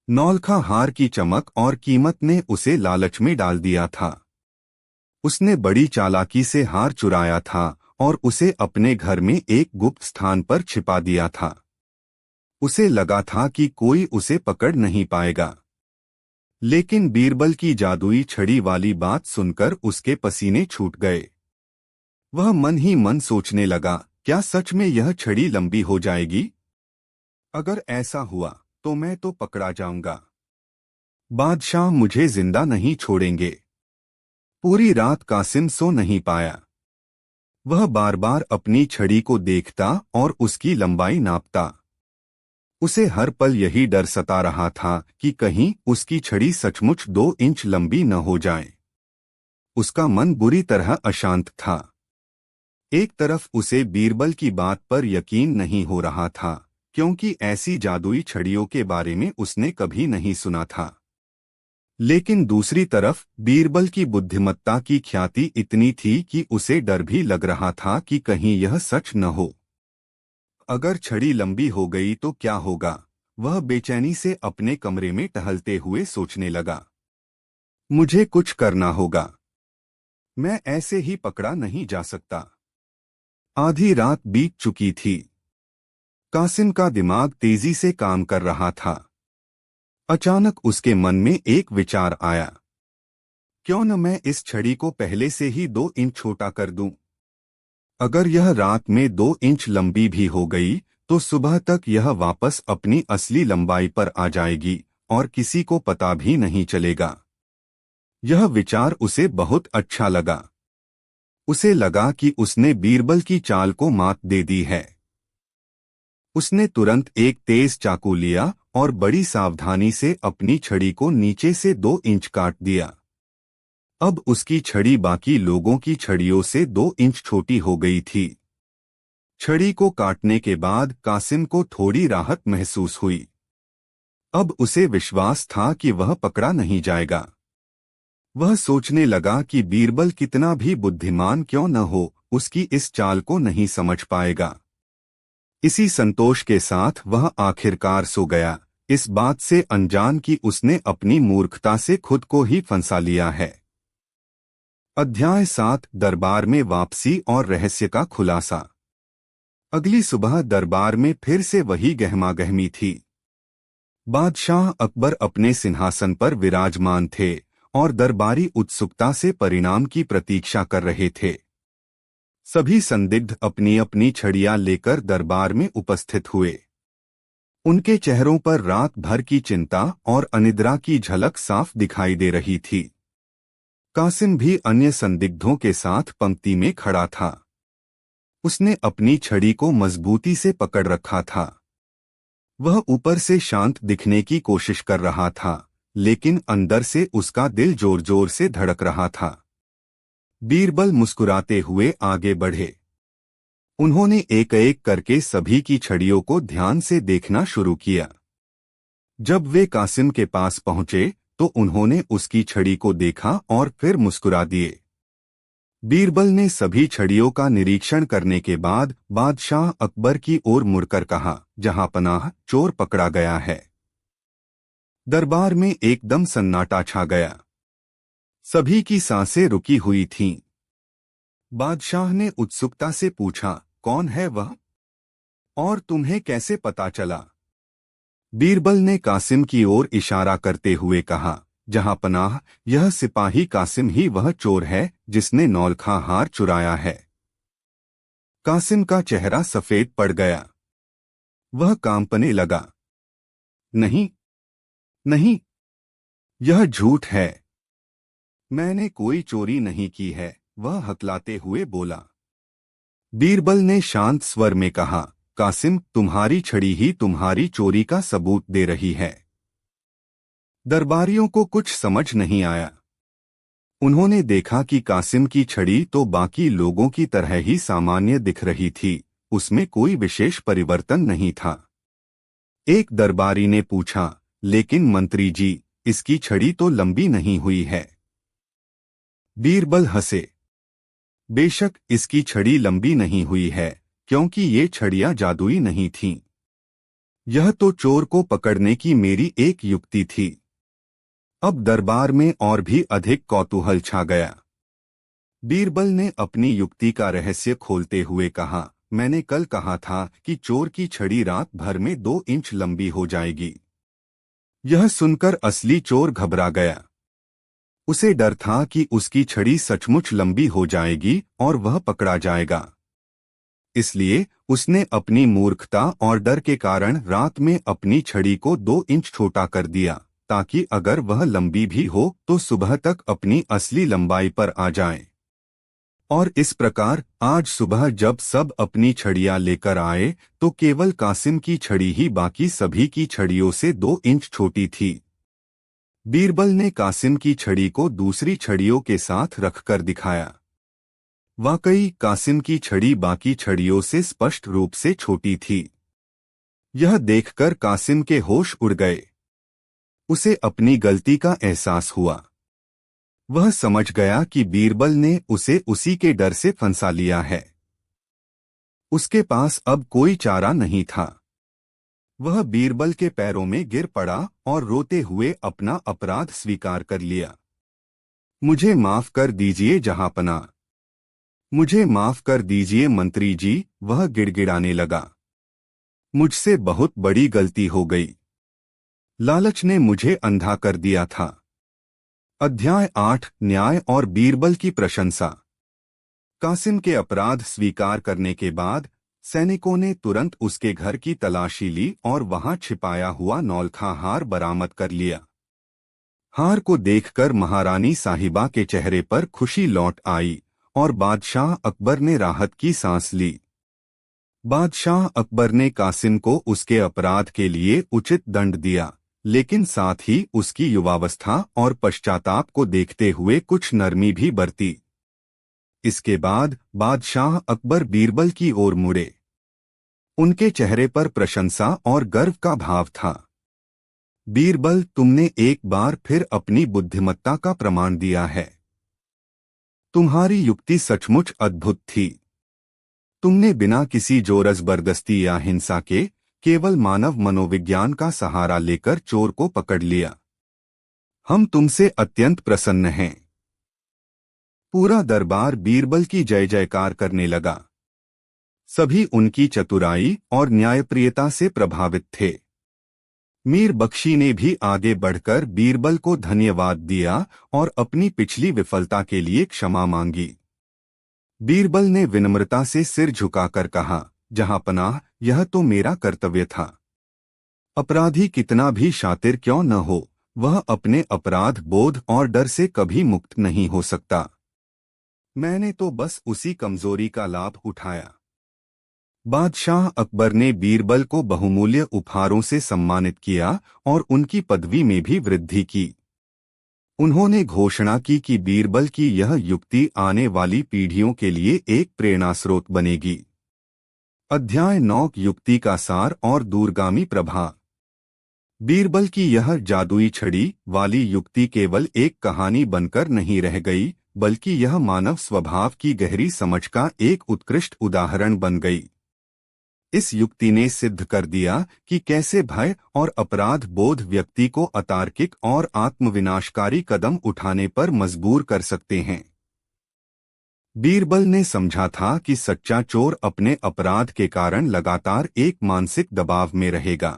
नौलखा हार की चमक और कीमत ने उसे लालच में डाल दिया था। उसने बड़ी चालाकी से हार चुराया था और उसे अपने घर में एक गुप्त स्थान पर छिपा दिया था। उसे लगा था कि कोई उसे पकड़ नहीं पाएगा। लेकिन बीरबल की जादुई छड़ी वाली बात सुनकर उसके पसीने छूट गए। वह मन ही मन सोचने लगा, क्या सच में यह छड़ी लंबी हो जाएगी? अगर ऐसा हुआ तो मैं तो पकड़ा जाऊंगा। बादशाह मुझे जिंदा नहीं छोड़ेंगे। पूरी रात कासिम सो नहीं पाया। वह बार बार अपनी छड़ी को देखता और उसकी लंबाई नापता। उसे हर पल यही डर सता रहा था कि कहीं उसकी छड़ी सचमुच 2 इंच लंबी न हो जाए। उसका मन बुरी तरह अशांत था। एक तरफ उसे बीरबल की बात पर यकीन नहीं हो रहा था, क्योंकि ऐसी जादुई छड़ियों के बारे में उसने कभी नहीं सुना था। लेकिन दूसरी तरफ बीरबल की बुद्धिमत्ता की ख्याति इतनी थी कि उसे डर भी लग रहा था कि कहीं यह सच न हो। अगर छड़ी लंबी हो गई तो क्या होगा? वह बेचैनी से अपने कमरे में टहलते हुए सोचने लगा। मुझे कुछ करना होगा। मैं ऐसे ही पकड़ा नहीं जा सकता। आधी रात बीत चुकी थी। कासिम का दिमाग तेजी से काम कर रहा था। अचानक उसके मन में एक विचार आया। क्यों न मैं इस छड़ी को पहले से ही 2 इंच छोटा कर दूं? अगर यह रात में 2 इंच लंबी भी हो गई तो सुबह तक यह वापस अपनी असली लंबाई पर आ जाएगी और किसी को पता भी नहीं चलेगा। यह विचार उसे बहुत अच्छा लगा। उसे लगा कि उसने बीरबल की चाल को मात दे दी है। उसने तुरंत एक तेज चाकू लिया और बड़ी सावधानी से अपनी छड़ी को नीचे से 2 इंच काट दिया। अब उसकी छड़ी बाकी लोगों की छड़ियों से 2 इंच छोटी हो गई थी। छड़ी को काटने के बाद कासिम को थोड़ी राहत महसूस हुई। अब उसे विश्वास था कि वह पकड़ा नहीं जाएगा। वह सोचने लगा कि बीरबल कितना भी बुद्धिमान क्यों न हो, उसकी इस चाल को नहीं समझ पाएगा। इसी संतोष के साथ वह आखिरकार सो गया, इस बात से अनजान कि उसने अपनी मूर्खता से खुद को ही फंसा लिया है। अध्याय 7 दरबार में वापसी और रहस्य का खुलासा। अगली सुबह दरबार में फिर से वही गहमागहमी थी। बादशाह अकबर अपने सिंहासन पर विराजमान थे और दरबारी उत्सुकता से परिणाम की प्रतीक्षा कर रहे थे। सभी संदिग्ध अपनी अपनी छड़ियां लेकर दरबार में उपस्थित हुए। उनके चेहरों पर रात भर की चिंता और अनिद्रा की झलक साफ दिखाई दे रही थी। कासिम भी अन्य संदिग्धों के साथ पंक्ति में खड़ा था। उसने अपनी छड़ी को मजबूती से पकड़ रखा था। वह ऊपर से शांत दिखने की कोशिश कर रहा था, लेकिन अंदर से उसका दिल जोर जोर से धड़क रहा था। बीरबल मुस्कुराते हुए आगे बढ़े। उन्होंने एक एक करके सभी की छड़ियों को ध्यान से देखना शुरू किया। जब वे कासिम के पास पहुंचे तो उन्होंने उसकी छड़ी को देखा और फिर मुस्कुरा दिए। बीरबल ने सभी छड़ियों का निरीक्षण करने के बाद बादशाह अकबर की ओर मुड़कर कहा, जहां पनाह, चोर पकड़ा गया है। दरबार में एकदम सन्नाटा छा गया। सभी की सांसें रुकी हुई थीं। बादशाह ने उत्सुकता से पूछा, कौन है वह और तुम्हें कैसे पता चला? बीरबल ने कासिम की ओर इशारा करते हुए कहा, जहां पनाह, यह सिपाही कासिम ही वह चोर है जिसने नौलखा हार चुराया है। कासिम का चेहरा सफेद पड़ गया। वह कांपने लगा। नहीं, नहीं, यह झूठ है। मैंने कोई चोरी नहीं की है, वह हकलाते हुए बोला। बीरबल ने शांत स्वर में कहा, कासिम, तुम्हारी छड़ी ही तुम्हारी चोरी का सबूत दे रही है। दरबारियों को कुछ समझ नहीं आया। उन्होंने देखा कि कासिम की छड़ी तो बाकी लोगों की तरह ही सामान्य दिख रही थी, उसमें कोई विशेष परिवर्तन नहीं था। एक दरबारी ने पूछा, लेकिन मंत्री जी, इसकी छड़ी तो लंबी नहीं हुई है। बीरबल हंसे। बेशक इसकी छड़ी लंबी नहीं हुई है, क्योंकि ये छड़ियां जादुई नहीं थीं। यह तो चोर को पकड़ने की मेरी एक युक्ति थी। अब दरबार में और भी अधिक कौतूहल छा गया। बीरबल ने अपनी युक्ति का रहस्य खोलते हुए कहा, मैंने कल कहा था कि चोर की छड़ी रात भर में 2 इंच लंबी हो जाएगी। यह सुनकर असली चोर घबरा गया। उसे डर था कि उसकी छड़ी सचमुच लंबी हो जाएगी और वह पकड़ा जाएगा। इसलिए उसने अपनी मूर्खता और डर के कारण रात में अपनी छड़ी को 2 इंच छोटा कर दिया, ताकि अगर वह लंबी भी हो तो सुबह तक अपनी असली लंबाई पर आ जाए। और इस प्रकार आज सुबह जब सब अपनी छड़ियां लेकर आए तो केवल कासिम की छड़ी ही बाकी सभी की छड़ियों से 2 इंच छोटी थी। बीरबल ने कासिम की छड़ी को दूसरी छड़ियों के साथ रखकर दिखाया। वाकई कासिम की छड़ी बाकी छड़ियों से स्पष्ट रूप से छोटी थी। यह देखकर कासिम के होश उड़ गए। उसे अपनी गलती का एहसास हुआ। वह समझ गया कि बीरबल ने उसे उसी के डर से फंसा लिया है। उसके पास अब कोई चारा नहीं था। वह बीरबल के पैरों में गिर पड़ा और रोते हुए अपना अपराध स्वीकार कर लिया। मुझे माफ कर दीजिए जहांपना, मुझे माफ कर दीजिए मंत्री जी, वह गिड़गिड़ाने लगा। मुझसे बहुत बड़ी गलती हो गई। लालच ने मुझे अंधा कर दिया था। अध्याय 8, न्याय और बीरबल की प्रशंसा। कासिम के अपराध स्वीकार करने के बाद सैनिकों ने तुरंत उसके घर की तलाशी ली और वहां छिपाया हुआ नौलखा हार बरामद कर लिया। हार को देखकर महारानी साहिबा के चेहरे पर खुशी लौट आई और बादशाह अकबर ने राहत की सांस ली। बादशाह अकबर ने कासिम को उसके अपराध के लिए उचित दंड दिया, लेकिन साथ ही उसकी युवावस्था और पश्चाताप को देखते हुए कुछ नरमी भी बरती। इसके बाद बादशाह अकबर बीरबल की ओर मुड़े। उनके चेहरे पर प्रशंसा और गर्व का भाव था। बीरबल, तुमने एक बार फिर अपनी बुद्धिमत्ता का प्रमाण दिया है। तुम्हारी युक्ति सचमुच अद्भुत थी। तुमने बिना किसी जोर जबरदस्ती या हिंसा के केवल मानव मनोविज्ञान का सहारा लेकर चोर को पकड़ लिया। हम तुमसे अत्यंत प्रसन्न हैं। पूरा दरबार बीरबल की जय जयकार करने लगा। सभी उनकी चतुराई और न्यायप्रियता से प्रभावित थे। मीर बख्शी ने भी आगे बढ़कर बीरबल को धन्यवाद दिया और अपनी पिछली विफलता के लिए क्षमा मांगी। बीरबल ने विनम्रता से सिर झुकाकर कहा, जहांपनाह, यह तो मेरा कर्तव्य था। अपराधी कितना भी शातिर क्यों न हो, वह अपने अपराध बोध और डर से कभी मुक्त नहीं हो सकता। मैंने तो बस उसी कमजोरी का लाभ उठाया। बादशाह अकबर ने बीरबल को बहुमूल्य उपहारों से सम्मानित किया और उनकी पदवी में भी वृद्धि की। उन्होंने घोषणा की कि बीरबल की यह युक्ति आने वाली पीढ़ियों के लिए एक प्रेरणास्रोत बनेगी। अध्याय 9 युक्ति का सार और दूरगामी प्रभाव। बीरबल की यह जादुई छड़ी वाली युक्ति केवल एक कहानी बनकर नहीं रह गई, बल्कि यह मानव स्वभाव की गहरी समझ का एक उत्कृष्ट उदाहरण बन गई। इस युक्ति ने सिद्ध कर दिया कि कैसे भय और अपराध बोध व्यक्ति को अतार्किक और आत्मविनाशकारी कदम उठाने पर मजबूर कर सकते हैं। बीरबल ने समझा था कि सच्चा चोर अपने अपराध के कारण लगातार एक मानसिक दबाव में रहेगा।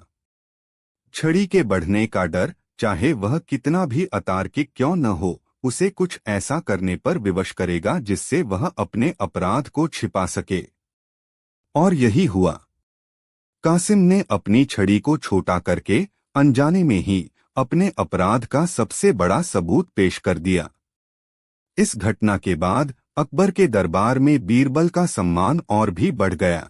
छड़ी के बढ़ने का डर, चाहे वह कितना भी अतार्किक क्यों न हो, उसे कुछ ऐसा करने पर विवश करेगा जिससे वह अपने अपराध को छिपा सके। और यही हुआ। कासिम ने अपनी छड़ी को छोटा करके अनजाने में ही अपने अपराध का सबसे बड़ा सबूत पेश कर दिया। इस घटना के बाद अकबर के दरबार में बीरबल का सम्मान और भी बढ़ गया।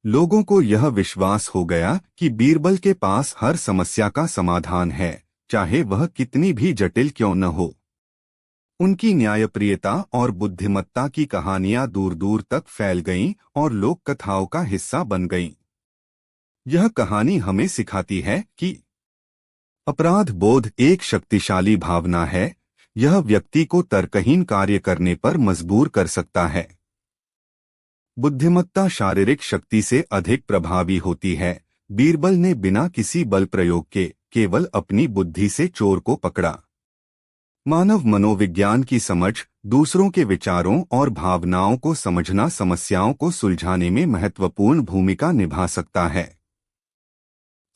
लोगों को यह विश्वास हो गया कि बीरबल के पास हर समस्या का समाधान है, चाहे वह कितनी भी जटिल क्यों न हो। उनकी न्यायप्रियता और बुद्धिमत्ता की कहानियां दूर दूर तक फैल गईं और लोक कथाओं का हिस्सा बन गईं। यह कहानी हमें सिखाती है कि अपराध बोध एक शक्तिशाली भावना है। यह व्यक्ति को तर्कहीन कार्य करने पर मजबूर कर सकता है। बुद्धिमत्ता शारीरिक शक्ति से अधिक प्रभावी होती है। बीरबल ने बिना किसी बल प्रयोग के केवल अपनी बुद्धि से चोर को पकड़ा। मानव मनोविज्ञान की समझ, दूसरों के विचारों और भावनाओं को समझना समस्याओं को सुलझाने में महत्वपूर्ण भूमिका निभा सकता है।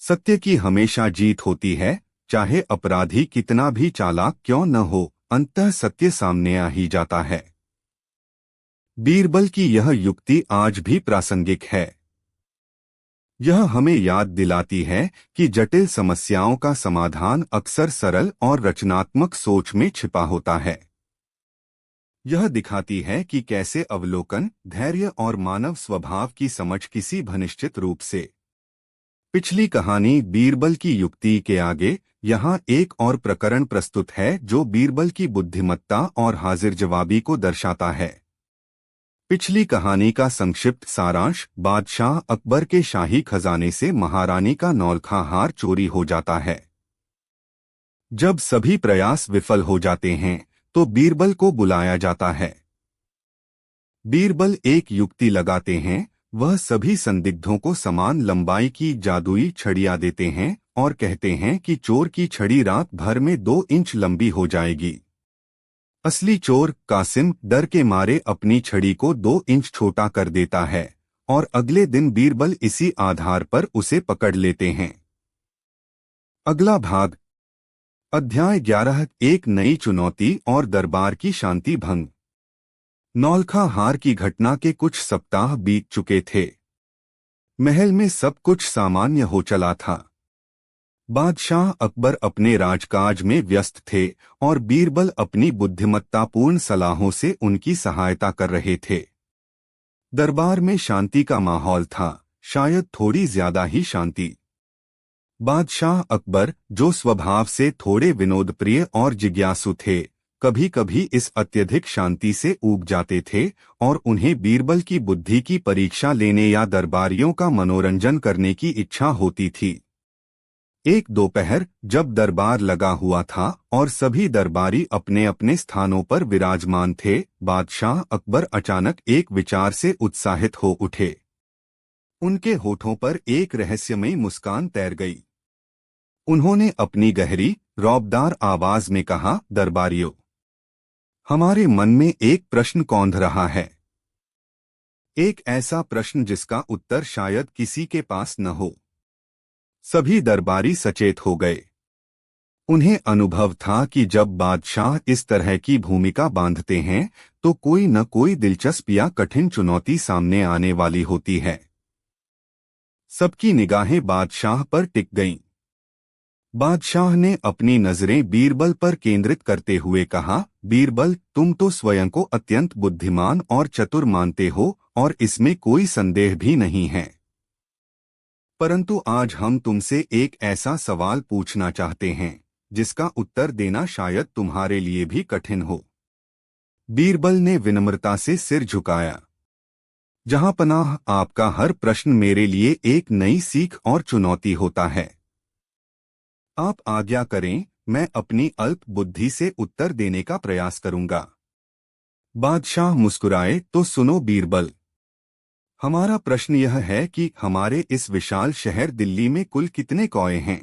सत्य की हमेशा जीत होती है, चाहे अपराधी कितना भी चालाक क्यों न हो, अंततः सत्य सामने आ ही जाता है। बीरबल की यह युक्ति आज भी प्रासंगिक है। यह हमें याद दिलाती है कि जटिल समस्याओं का समाधान अक्सर सरल और रचनात्मक सोच में छिपा होता है। यह दिखाती है कि कैसे अवलोकन, धैर्य और मानव स्वभाव की समझ किसी भनिश्चित रूप से। पिछली कहानी बीरबल की युक्ति के आगे यहाँ एक और प्रकरण प्रस्तुत है जो बीरबल की बुद्धिमत्ता और हाजिर जवाबी को दर्शाता है। पिछली कहानी का संक्षिप्त सारांश: बादशाह अकबर के शाही खजाने से महारानी का नौलखा हार चोरी हो जाता है। जब सभी प्रयास विफल हो जाते हैं तो बीरबल को बुलाया जाता है। बीरबल एक युक्ति लगाते हैं। वह सभी संदिग्धों को समान लंबाई की जादुई छड़ियां देते हैं और कहते हैं कि चोर की छड़ी रात भर में 2 इंच लंबी हो जाएगी। असली चोर कासिम डर के मारे अपनी छड़ी को 2 इंच छोटा कर देता है और अगले दिन बीरबल इसी आधार पर उसे पकड़ लेते हैं। अगला भाग। अध्याय 11। एक नई चुनौती और दरबार की शांति भंग। नौलखा हार की घटना के कुछ सप्ताह बीत चुके थे। महल में सब कुछ सामान्य हो चला था। बादशाह अकबर अपने राजकाज में व्यस्त थे और बीरबल अपनी बुद्धिमत्तापूर्ण सलाहों से उनकी सहायता कर रहे थे। दरबार में शांति का माहौल था, शायद थोड़ी ज्यादा ही शांति। बादशाह अकबर, जो स्वभाव से थोड़े विनोदप्रिय और जिज्ञासु थे, कभी कभी इस अत्यधिक शांति से ऊब जाते थे और उन्हें बीरबल की बुद्धि की परीक्षा लेने या दरबारियों का मनोरंजन करने की इच्छा होती थी। एक दोपहर जब दरबार लगा हुआ था और सभी दरबारी अपने अपने स्थानों पर विराजमान थे, बादशाह अकबर अचानक एक विचार से उत्साहित हो उठे। उनके होठों पर एक रहस्यमयी मुस्कान तैर गई। उन्होंने अपनी गहरी, रौबदार आवाज में कहा, दरबारियों, हमारे मन में एक प्रश्न कौंध रहा है। एक ऐसा प्रश्न जिसका उत्तर शायद किसी के पास न हो। सभी दरबारी सचेत हो गए। उन्हें अनुभव था कि जब बादशाह इस तरह की भूमिका बांधते हैं तो कोई न कोई दिलचस्प या कठिन चुनौती सामने आने वाली होती है। सबकी निगाहें बादशाह पर टिक गईं। बादशाह ने अपनी नजरें बीरबल पर केंद्रित करते हुए कहा, बीरबल, तुम तो स्वयं को अत्यंत बुद्धिमान और चतुर मानते हो और इसमें कोई संदेह भी नहीं है। परंतु आज हम तुमसे एक ऐसा सवाल पूछना चाहते हैं जिसका उत्तर देना शायद तुम्हारे लिए भी कठिन हो। बीरबल ने विनम्रता से सिर झुकाया। जहांपनाह, आपका हर प्रश्न मेरे लिए एक नई सीख और चुनौती होता है। आप आज्ञा करें, मैं अपनी अल्प बुद्धि से उत्तर देने का प्रयास करूंगा। बादशाह मुस्कुराए, तो सुनो बीरबल, हमारा प्रश्न यह है कि हमारे इस विशाल शहर दिल्ली में कुल कितने कौए हैं।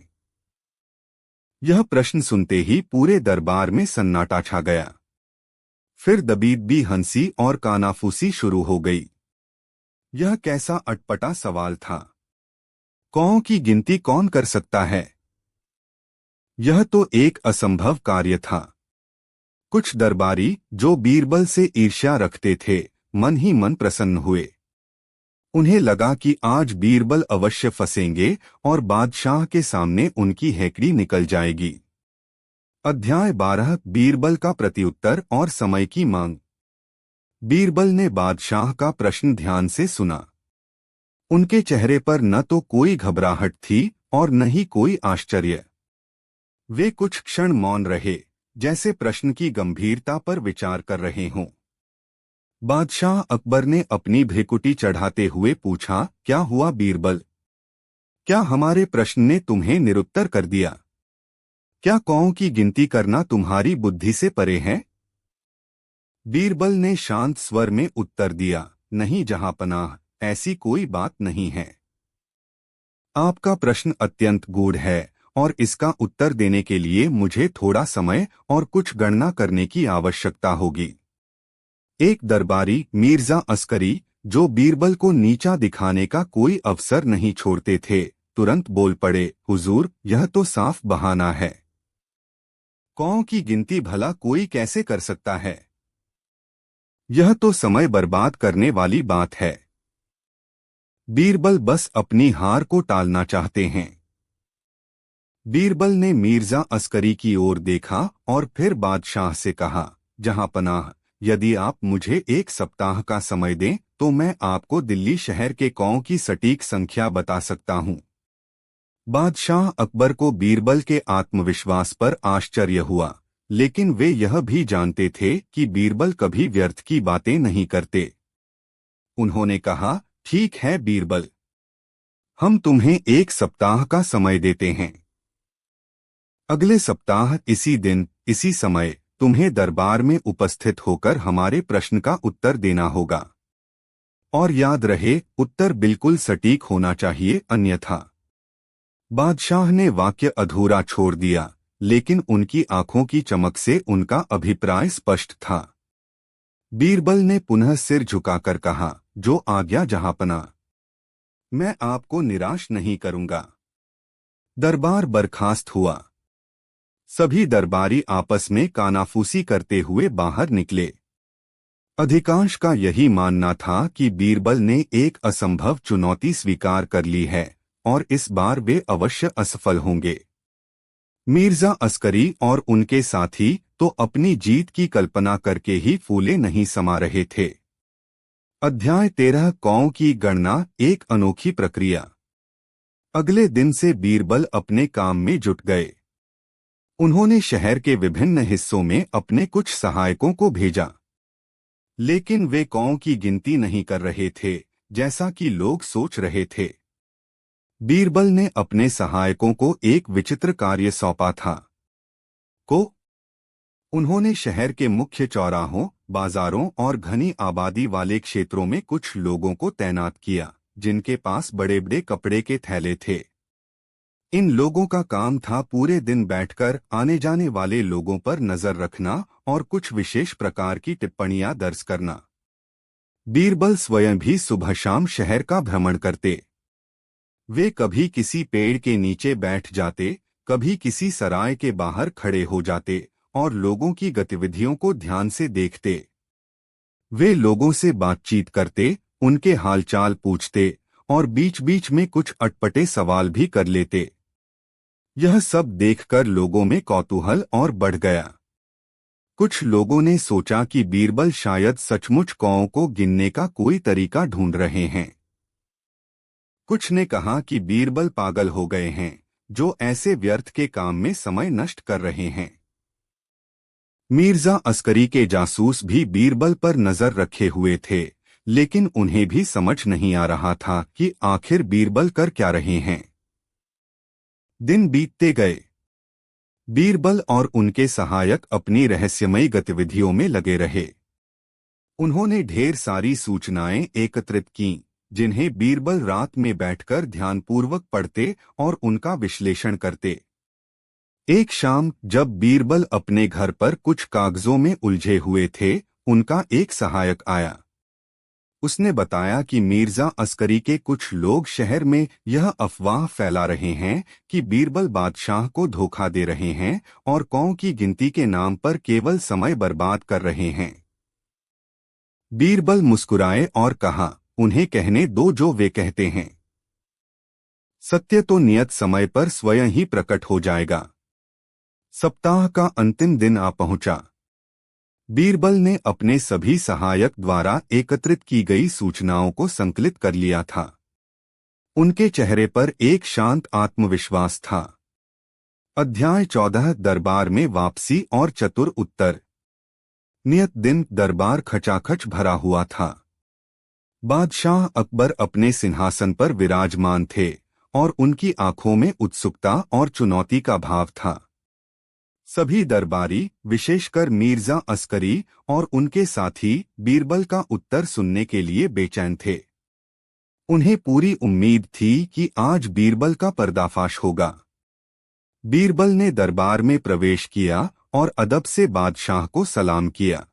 यह प्रश्न सुनते ही पूरे दरबार में सन्नाटा छा गया। फिर दबीबी हंसी और कानाफूसी शुरू हो गई। यह कैसा अटपटा सवाल था। कौओं की गिनती कौन कर सकता है। यह तो एक असंभव कार्य था। कुछ दरबारी जो बीरबल से ईर्ष्या रखते थे, मन ही मन प्रसन्न हुए। उन्हें लगा कि आज बीरबल अवश्य फंसेंगे और बादशाह के सामने उनकी हेकड़ी निकल जाएगी। अध्याय 12 बीरबल का प्रत्युत्तर और समय की मांग। बीरबल ने बादशाह का प्रश्न ध्यान से सुना। उनके चेहरे पर न तो कोई घबराहट थी और न ही कोई आश्चर्य। वे कुछ क्षण मौन रहे, जैसे प्रश्न की गंभीरता पर विचार कर रहे हों। बादशाह अकबर ने अपनी भ्रिकुटी चढ़ाते हुए पूछा, क्या हुआ बीरबल? क्या हमारे प्रश्न ने तुम्हें निरुत्तर कर दिया? क्या कौओं की गिनती करना तुम्हारी बुद्धि से परे है? बीरबल ने शांत स्वर में उत्तर दिया, नहीं जहांपनाह, ऐसी कोई बात नहीं है। आपका प्रश्न अत्यंत गूढ़ है और इसका उत्तर देने के लिए मुझे थोड़ा समय और कुछ गणना करने की आवश्यकता होगी। एक दरबारी, मिर्जा अस्करी, जो बीरबल को नीचा दिखाने का कोई अवसर नहीं छोड़ते थे, तुरंत बोल पड़े, हुजूर, यह तो साफ बहाना है। कौओं की गिनती भला कोई कैसे कर सकता है? यह तो समय बर्बाद करने वाली बात है। बीरबल बस अपनी हार को टालना चाहते हैं। बीरबल ने मिर्जा अस्करी की ओर देखा और फिर बादशाह से कहा, जहांपनाह, यदि आप मुझे एक सप्ताह का समय दें तो मैं आपको दिल्ली शहर के कौओं की सटीक संख्या बता सकता हूं। बादशाह अकबर को बीरबल के आत्मविश्वास पर आश्चर्य हुआ, लेकिन वे यह भी जानते थे कि बीरबल कभी व्यर्थ की बातें नहीं करते। उन्होंने कहा, ठीक है बीरबल, हम तुम्हें एक सप्ताह का समय देते हैं। अगले सप्ताह इसी दिन इसी समय तुम्हें दरबार में उपस्थित होकर हमारे प्रश्न का उत्तर देना होगा। और याद रहे, उत्तर बिल्कुल सटीक होना चाहिए, अन्यथा। बादशाह ने वाक्य अधूरा छोड़ दिया, लेकिन उनकी आंखों की चमक से उनका अभिप्राय स्पष्ट था। बीरबल ने पुनः सिर झुकाकर कहा, जो आज्ञा जहांपना। मैं आपको निराश नहीं करूंगा। दरबार बर्खास्त हुआ। सभी दरबारी आपस में कानाफूसी करते हुए बाहर निकले। अधिकांश का यही मानना था कि बीरबल ने एक असंभव चुनौती स्वीकार कर ली है और इस बार वे अवश्य असफल होंगे। मिर्जा अस्करी और उनके साथी तो अपनी जीत की कल्पना करके ही फूले नहीं समा रहे थे। अध्याय 13 कौओं की गणना, एक अनोखी प्रक्रिया। अगले दिन से बीरबल अपने काम में जुट गए। उन्होंने शहर के विभिन्न हिस्सों में अपने कुछ सहायकों को भेजा, लेकिन वे कौओं की गिनती नहीं कर रहे थे, जैसा कि लोग सोच रहे थे। बीरबल ने अपने सहायकों को एक विचित्र कार्य सौंपा था। उन्होंने शहर के मुख्य चौराहों, बाजारों और घनी आबादी वाले क्षेत्रों में कुछ लोगों को तैनात किया, जिनके पास बड़े बड़े कपड़े के थैले थे। इन लोगों का काम था पूरे दिन बैठकर आने जाने वाले लोगों पर नजर रखना और कुछ विशेष प्रकार की टिप्पणियां दर्ज करना। बीरबल स्वयं भी सुबह शाम शहर का भ्रमण करते। वे कभी किसी पेड़ के नीचे बैठ जाते, कभी किसी सराय के बाहर खड़े हो जाते और लोगों की गतिविधियों को ध्यान से देखते। वे लोगों से बातचीत करते, उनके हालचाल पूछते और बीच बीच में कुछ अटपटे सवाल भी कर लेते। यह सब देखकर लोगों में कौतूहल और बढ़ गया। कुछ लोगों ने सोचा कि बीरबल शायद सचमुच कौओं को गिनने का कोई तरीका ढूंढ रहे हैं। कुछ ने कहा कि बीरबल पागल हो गए हैं, जो ऐसे व्यर्थ के काम में समय नष्ट कर रहे हैं। मिर्जा अस्करी के जासूस भी बीरबल पर नजर रखे हुए थे, लेकिन उन्हें भी समझ नहीं आ रहा था कि आखिर बीरबल कर क्या रहे हैं। दिन बीतते गए। बीरबल और उनके सहायक अपनी रहस्यमयी गतिविधियों में लगे रहे। उन्होंने ढेर सारी सूचनाएं एकत्रित कीं, जिन्हें बीरबल रात में बैठकर ध्यानपूर्वक पढ़ते और उनका विश्लेषण करते। एक शाम जब बीरबल अपने घर पर कुछ कागजों में उलझे हुए थे, उनका एक सहायक आया। उसने बताया कि मिर्जा अस्करी के कुछ लोग शहर में यह अफवाह फैला रहे हैं कि बीरबल बादशाह को धोखा दे रहे हैं और कौओं की गिनती के नाम पर केवल समय बर्बाद कर रहे हैं। बीरबल मुस्कुराए और कहा, उन्हें कहने दो जो वे कहते हैं। सत्य तो नियत समय पर स्वयं ही प्रकट हो जाएगा। सप्ताह का अंतिम दिन आ पहुंचा। बीरबल ने अपने सभी सहायक द्वारा एकत्रित की गई सूचनाओं को संकलित कर लिया था। उनके चेहरे पर एक शांत आत्मविश्वास था। अध्याय 14 दरबार में वापसी और चतुर उत्तर। नियत दिन दरबार खचाखच भरा हुआ था। बादशाह अकबर अपने सिंहासन पर विराजमान थे और उनकी आंखों में उत्सुकता और चुनौती का भाव था। सभी दरबारी, विशेषकर मिर्जा अस्करी और उनके साथी, बीरबल का उत्तर सुनने के लिए बेचैन थे। उन्हें पूरी उम्मीद थी कि आज बीरबल का पर्दाफाश होगा। बीरबल ने दरबार में प्रवेश किया और अदब से बादशाह को सलाम किया।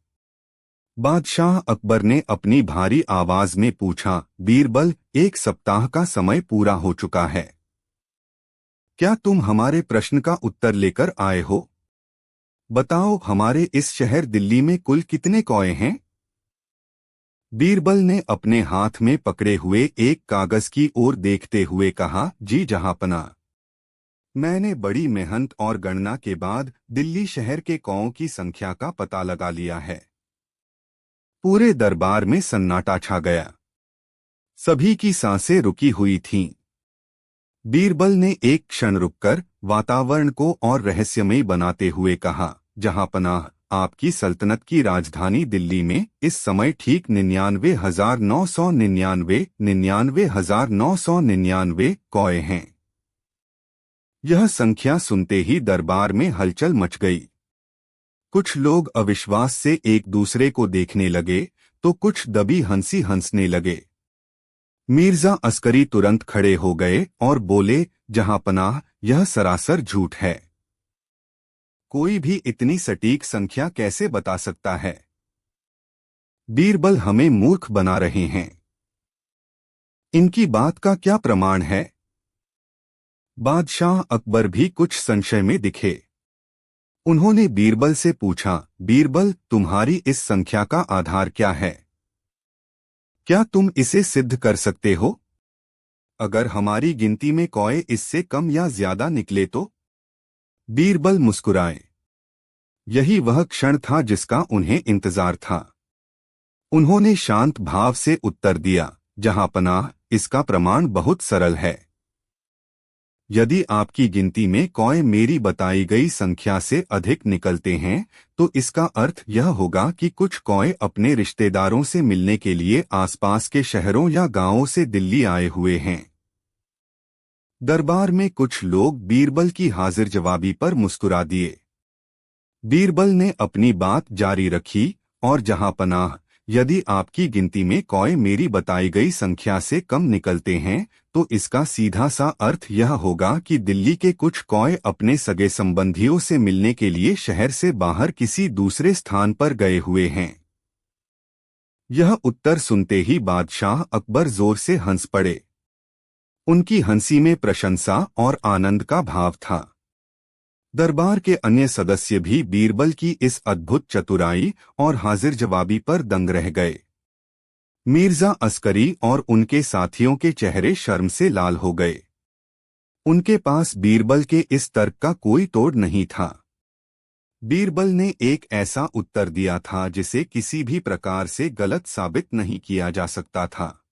बादशाह अकबर ने अपनी भारी आवाज में पूछा, बीरबल, एक सप्ताह का समय पूरा हो चुका है। क्या तुम हमारे प्रश्न का उत्तर लेकर आए हो? बताओ, हमारे इस शहर दिल्ली में कुल कितने कौए हैं? बीरबल ने अपने हाथ में पकड़े हुए एक कागज की ओर देखते हुए कहा, जी जहांपना, मैंने बड़ी मेहनत और गणना के बाद दिल्ली शहर के कौओं की संख्या का पता लगा लिया है। पूरे दरबार में सन्नाटा छा गया। सभी की सांसें रुकी हुई थीं। बीरबल ने एक क्षण रुककर वातावरण को और रहस्यमयी बनाते हुए कहा, जहांपनाह, आपकी सल्तनत की राजधानी दिल्ली में इस समय ठीक 99,999 कौए हैं। यह संख्या सुनते ही दरबार में हलचल मच गई। कुछ लोग अविश्वास से एक दूसरे को देखने लगे तो कुछ दबी हंसी हंसने लगे। मिर्जा अस्करी तुरंत खड़े हो गए और बोले, जहांपनाह, यह सरासर झूठ है। कोई भी इतनी सटीक संख्या कैसे बता सकता है? बीरबल हमें मूर्ख बना रहे हैं। इनकी बात का क्या प्रमाण है? बादशाह अकबर भी कुछ संशय में दिखे। उन्होंने बीरबल से पूछा, बीरबल, तुम्हारी इस संख्या का आधार क्या है? क्या तुम इसे सिद्ध कर सकते हो? अगर हमारी गिनती में कौए इससे कम या ज्यादा निकले तो? बीरबल मुस्कुराए। यही वह क्षण था जिसका उन्हें इंतजार था। उन्होंने शांत भाव से उत्तर दिया, जहांपनाह, इसका प्रमाण बहुत सरल है। यदि आपकी गिनती में कौए मेरी बताई गई संख्या से अधिक निकलते हैं, तो इसका अर्थ यह होगा कि कुछ कौए अपने रिश्तेदारों से मिलने के लिए आसपास के शहरों या गांवों से दिल्ली आए हुए हैं। दरबार में कुछ लोग बीरबल की हाजिर जवाबी पर मुस्कुरा दिए। बीरबल ने अपनी बात जारी रखी, और जहांपनाह, यदि आपकी गिनती में कौए मेरी बताई गई संख्या से कम निकलते हैं, तो इसका सीधा सा अर्थ यह होगा कि दिल्ली के कुछ कौए अपने सगे संबंधियों से मिलने के लिए शहर से बाहर किसी दूसरे स्थान पर गए हुए हैं। यह उत्तर सुनते ही बादशाह अकबर जोर से हंस पड़े। उनकी हंसी में प्रशंसा और आनंद का भाव था। दरबार के अन्य सदस्य भी बीरबल की इस अद्भुत चतुराई और हाजिर जवाबी पर दंग रह गए। मिर्जा अस्करी और उनके साथियों के चेहरे शर्म से लाल हो गए। उनके पास बीरबल के इस तर्क का कोई तोड़ नहीं था। बीरबल ने एक ऐसा उत्तर दिया था जिसे किसी भी प्रकार से गलत साबित नहीं किया जा सकता था।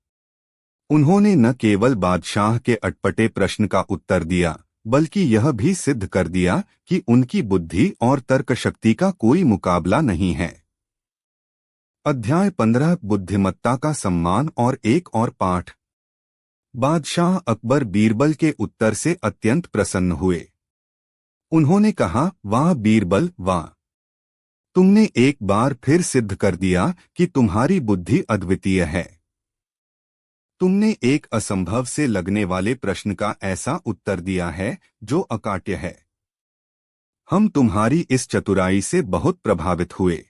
उन्होंने न केवल बादशाह के अटपटे प्रश्न का उत्तर दिया, बल्कि यह भी सिद्ध कर दिया कि उनकी बुद्धि और तर्क शक्ति का कोई मुकाबला नहीं है। अध्याय 15 बुद्धिमत्ता का सम्मान और एक और पाठ। बादशाह अकबर बीरबल के उत्तर से अत्यंत प्रसन्न हुए। उन्होंने कहा, वाह बीरबल वाह! तुमने एक बार फिर सिद्ध कर दिया कि तुम्हारी बुद्धि अद्वितीय है। तुमने एक असंभव से लगने वाले प्रश्न का ऐसा उत्तर दिया है जो अकाट्य है। हम तुम्हारी इस चतुराई से बहुत प्रभावित हुए।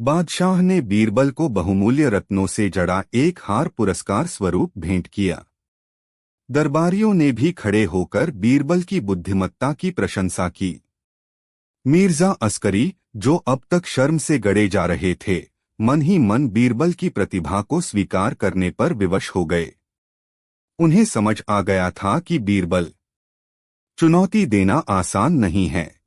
बादशाह ने बीरबल को बहुमूल्य रत्नों से जड़ा एक हार पुरस्कार स्वरूप भेंट किया। दरबारियों ने भी खड़े होकर बीरबल की बुद्धिमत्ता की प्रशंसा की। मिर्जा अस्करी, जो अब तक शर्म से गड़े जा रहे थे, मन ही मन बीरबल की प्रतिभा को स्वीकार करने पर विवश हो गए। उन्हें समझ आ गया था कि बीरबल चुनौती देना आसान नहीं है।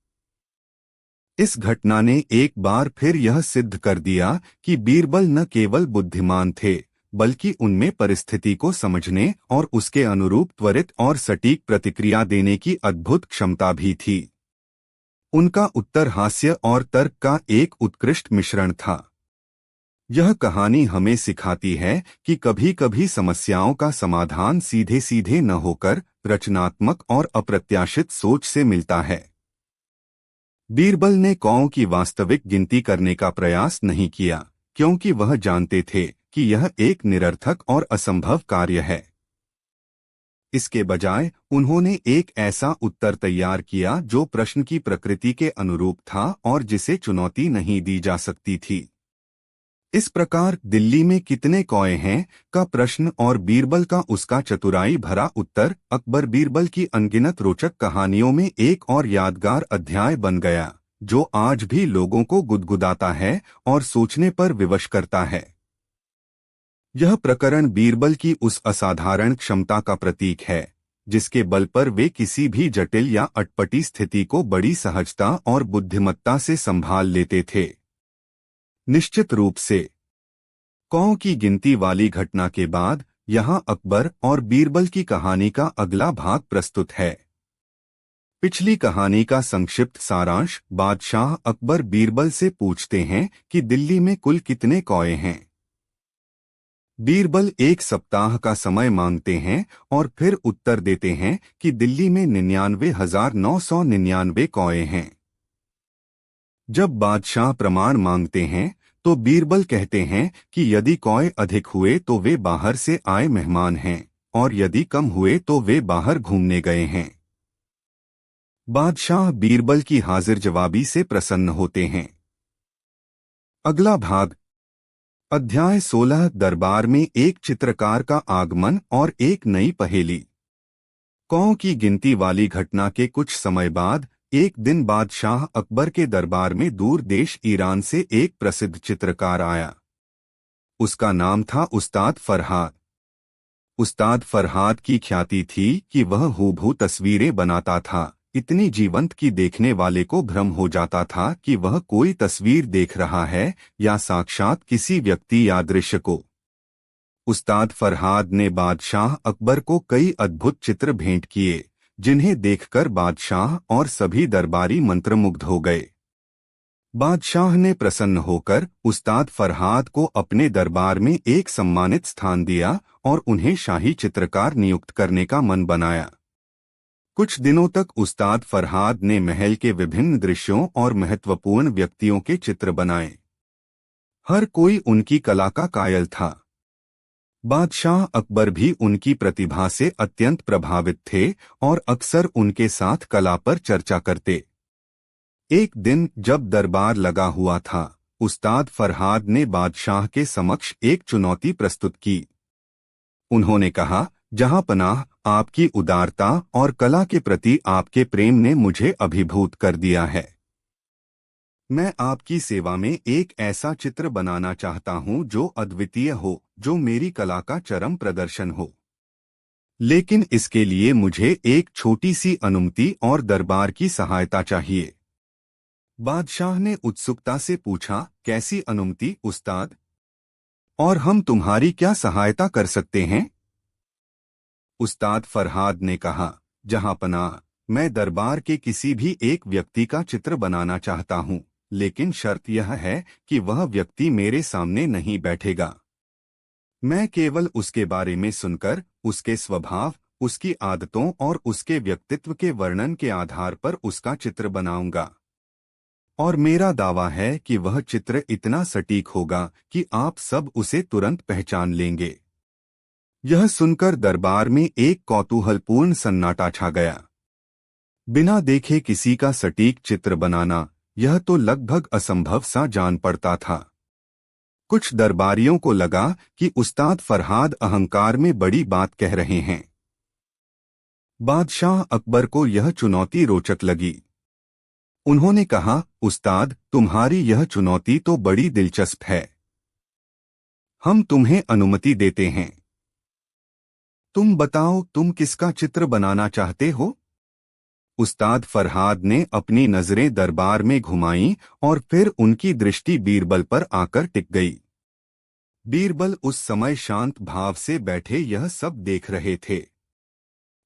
इस घटना ने एक बार फिर यह सिद्ध कर दिया कि बीरबल न केवल बुद्धिमान थे, बल्कि उनमें परिस्थिति को समझने और उसके अनुरूप त्वरित और सटीक प्रतिक्रिया देने की अद्भुत क्षमता भी थी। उनका उत्तर हास्य और तर्क का एक उत्कृष्ट मिश्रण था। यह कहानी हमें सिखाती है कि कभी-कभी समस्याओं का समाधान सीधे सीधे न होकर रचनात्मक और अप्रत्याशित सोच से मिलता है। बीरबल ने कौओं की वास्तविक गिनती करने का प्रयास नहीं किया, क्योंकि वह जानते थे कि यह एक निरर्थक और असंभव कार्य है। इसके बजाय उन्होंने एक ऐसा उत्तर तैयार किया जो प्रश्न की प्रकृति के अनुरूप था और जिसे चुनौती नहीं दी जा सकती थी। इस प्रकार दिल्ली में कितने कौए हैं का प्रश्न और बीरबल का उसका चतुराई भरा उत्तर अकबर बीरबल की अनगिनत रोचक कहानियों में एक और यादगार अध्याय बन गया, जो आज भी लोगों को गुदगुदाता है और सोचने पर विवश करता है। यह प्रकरण बीरबल की उस असाधारण क्षमता का प्रतीक है जिसके बल पर वे किसी भी जटिल या अटपटी स्थिति को बड़ी सहजता और बुद्धिमत्ता से संभाल लेते थे। निश्चित रूप से कौओं की गिनती वाली घटना के बाद यहाँ अकबर और बीरबल की कहानी का अगला भाग प्रस्तुत है। पिछली कहानी का संक्षिप्त सारांश। बादशाह अकबर बीरबल से पूछते हैं कि दिल्ली में कुल कितने कौए हैं। बीरबल एक सप्ताह का समय मांगते हैं और फिर उत्तर देते हैं कि दिल्ली में 99,999 कौए हैं। जब बादशाह प्रमाण मांगते हैं तो बीरबल कहते हैं कि यदि कौए अधिक हुए तो वे बाहर से आए मेहमान हैं और यदि कम हुए तो वे बाहर घूमने गए हैं। बादशाह बीरबल की हाजिर जवाबी से प्रसन्न होते हैं। अगला भाग। अध्याय 16 दरबार में एक चित्रकार का आगमन और एक नई पहेली। कौओं की गिनती वाली घटना के कुछ समय बाद एक दिन बादशाह अकबर के दरबार में दूर देश ईरान से एक प्रसिद्ध चित्रकार आया। उसका नाम था उस्ताद फरहाद। उस्ताद फरहाद की ख्याति थी कि वह हूबहू तस्वीरें बनाता था, इतनी जीवंत कि देखने वाले को भ्रम हो जाता था कि वह कोई तस्वीर देख रहा है या साक्षात किसी व्यक्ति या दृश्य को। उस्ताद फरहाद ने बादशाह अकबर को कई अद्भुत चित्र भेंट किए, जिन्हें देखकर बादशाह और सभी दरबारी मंत्रमुग्ध हो गए। बादशाह ने प्रसन्न होकर उस्ताद फरहाद को अपने दरबार में एक सम्मानित स्थान दिया और उन्हें शाही चित्रकार नियुक्त करने का मन बनाया। कुछ दिनों तक उस्ताद फरहाद ने महल के विभिन्न दृश्यों और महत्वपूर्ण व्यक्तियों के चित्र बनाए। हर कोई उनकी कला का कायल था। बादशाह अकबर भी उनकी प्रतिभा से अत्यंत प्रभावित थे और अक्सर उनके साथ कला पर चर्चा करते। एक दिन जब दरबार लगा हुआ था, उस्ताद फरहाद ने बादशाह के समक्ष एक चुनौती प्रस्तुत की। उन्होंने कहा, जहां पनाह, आपकी उदारता और कला के प्रति आपके प्रेम ने मुझे अभिभूत कर दिया है। मैं आपकी सेवा में एक ऐसा चित्र बनाना चाहता हूं जो अद्वितीय हो, जो मेरी कला का चरम प्रदर्शन हो। लेकिन इसके लिए मुझे एक छोटी सी अनुमति और दरबार की सहायता चाहिए। बादशाह ने उत्सुकता से पूछा, कैसी अनुमति उस्ताद? और हम तुम्हारी क्या सहायता कर सकते हैं? उस्ताद फरहाद ने कहा, जहांपनाह, मैं दरबार के किसी भी एक व्यक्ति का चित्र बनाना चाहता हूं, लेकिन शर्त यह है कि वह व्यक्ति मेरे सामने नहीं बैठेगा। मैं केवल उसके बारे में सुनकर, उसके स्वभाव, उसकी आदतों और उसके व्यक्तित्व के वर्णन के आधार पर उसका चित्र बनाऊंगा। और मेरा दावा है कि वह चित्र इतना सटीक होगा कि आप सब उसे तुरंत पहचान लेंगे। यह सुनकर दरबार में एक कौतूहलपूर्ण सन्नाटा छा गया। बिना देखे किसी का सटीक चित्र बनाना, यह तो लगभग असंभव सा जान पड़ता था। कुछ दरबारियों को लगा कि उस्ताद फरहाद अहंकार में बड़ी बात कह रहे हैं। बादशाह अकबर को यह चुनौती रोचक लगी। उन्होंने कहा, उस्ताद, तुम्हारी यह चुनौती तो बड़ी दिलचस्प है। हम तुम्हें अनुमति देते हैं। तुम बताओ, तुम किसका चित्र बनाना चाहते हो? उस्ताद फरहाद ने अपनी नजरें दरबार में घुमाईं और फिर उनकी दृष्टि बीरबल पर आकर टिक गई। बीरबल उस समय शांत भाव से बैठे यह सब देख रहे थे।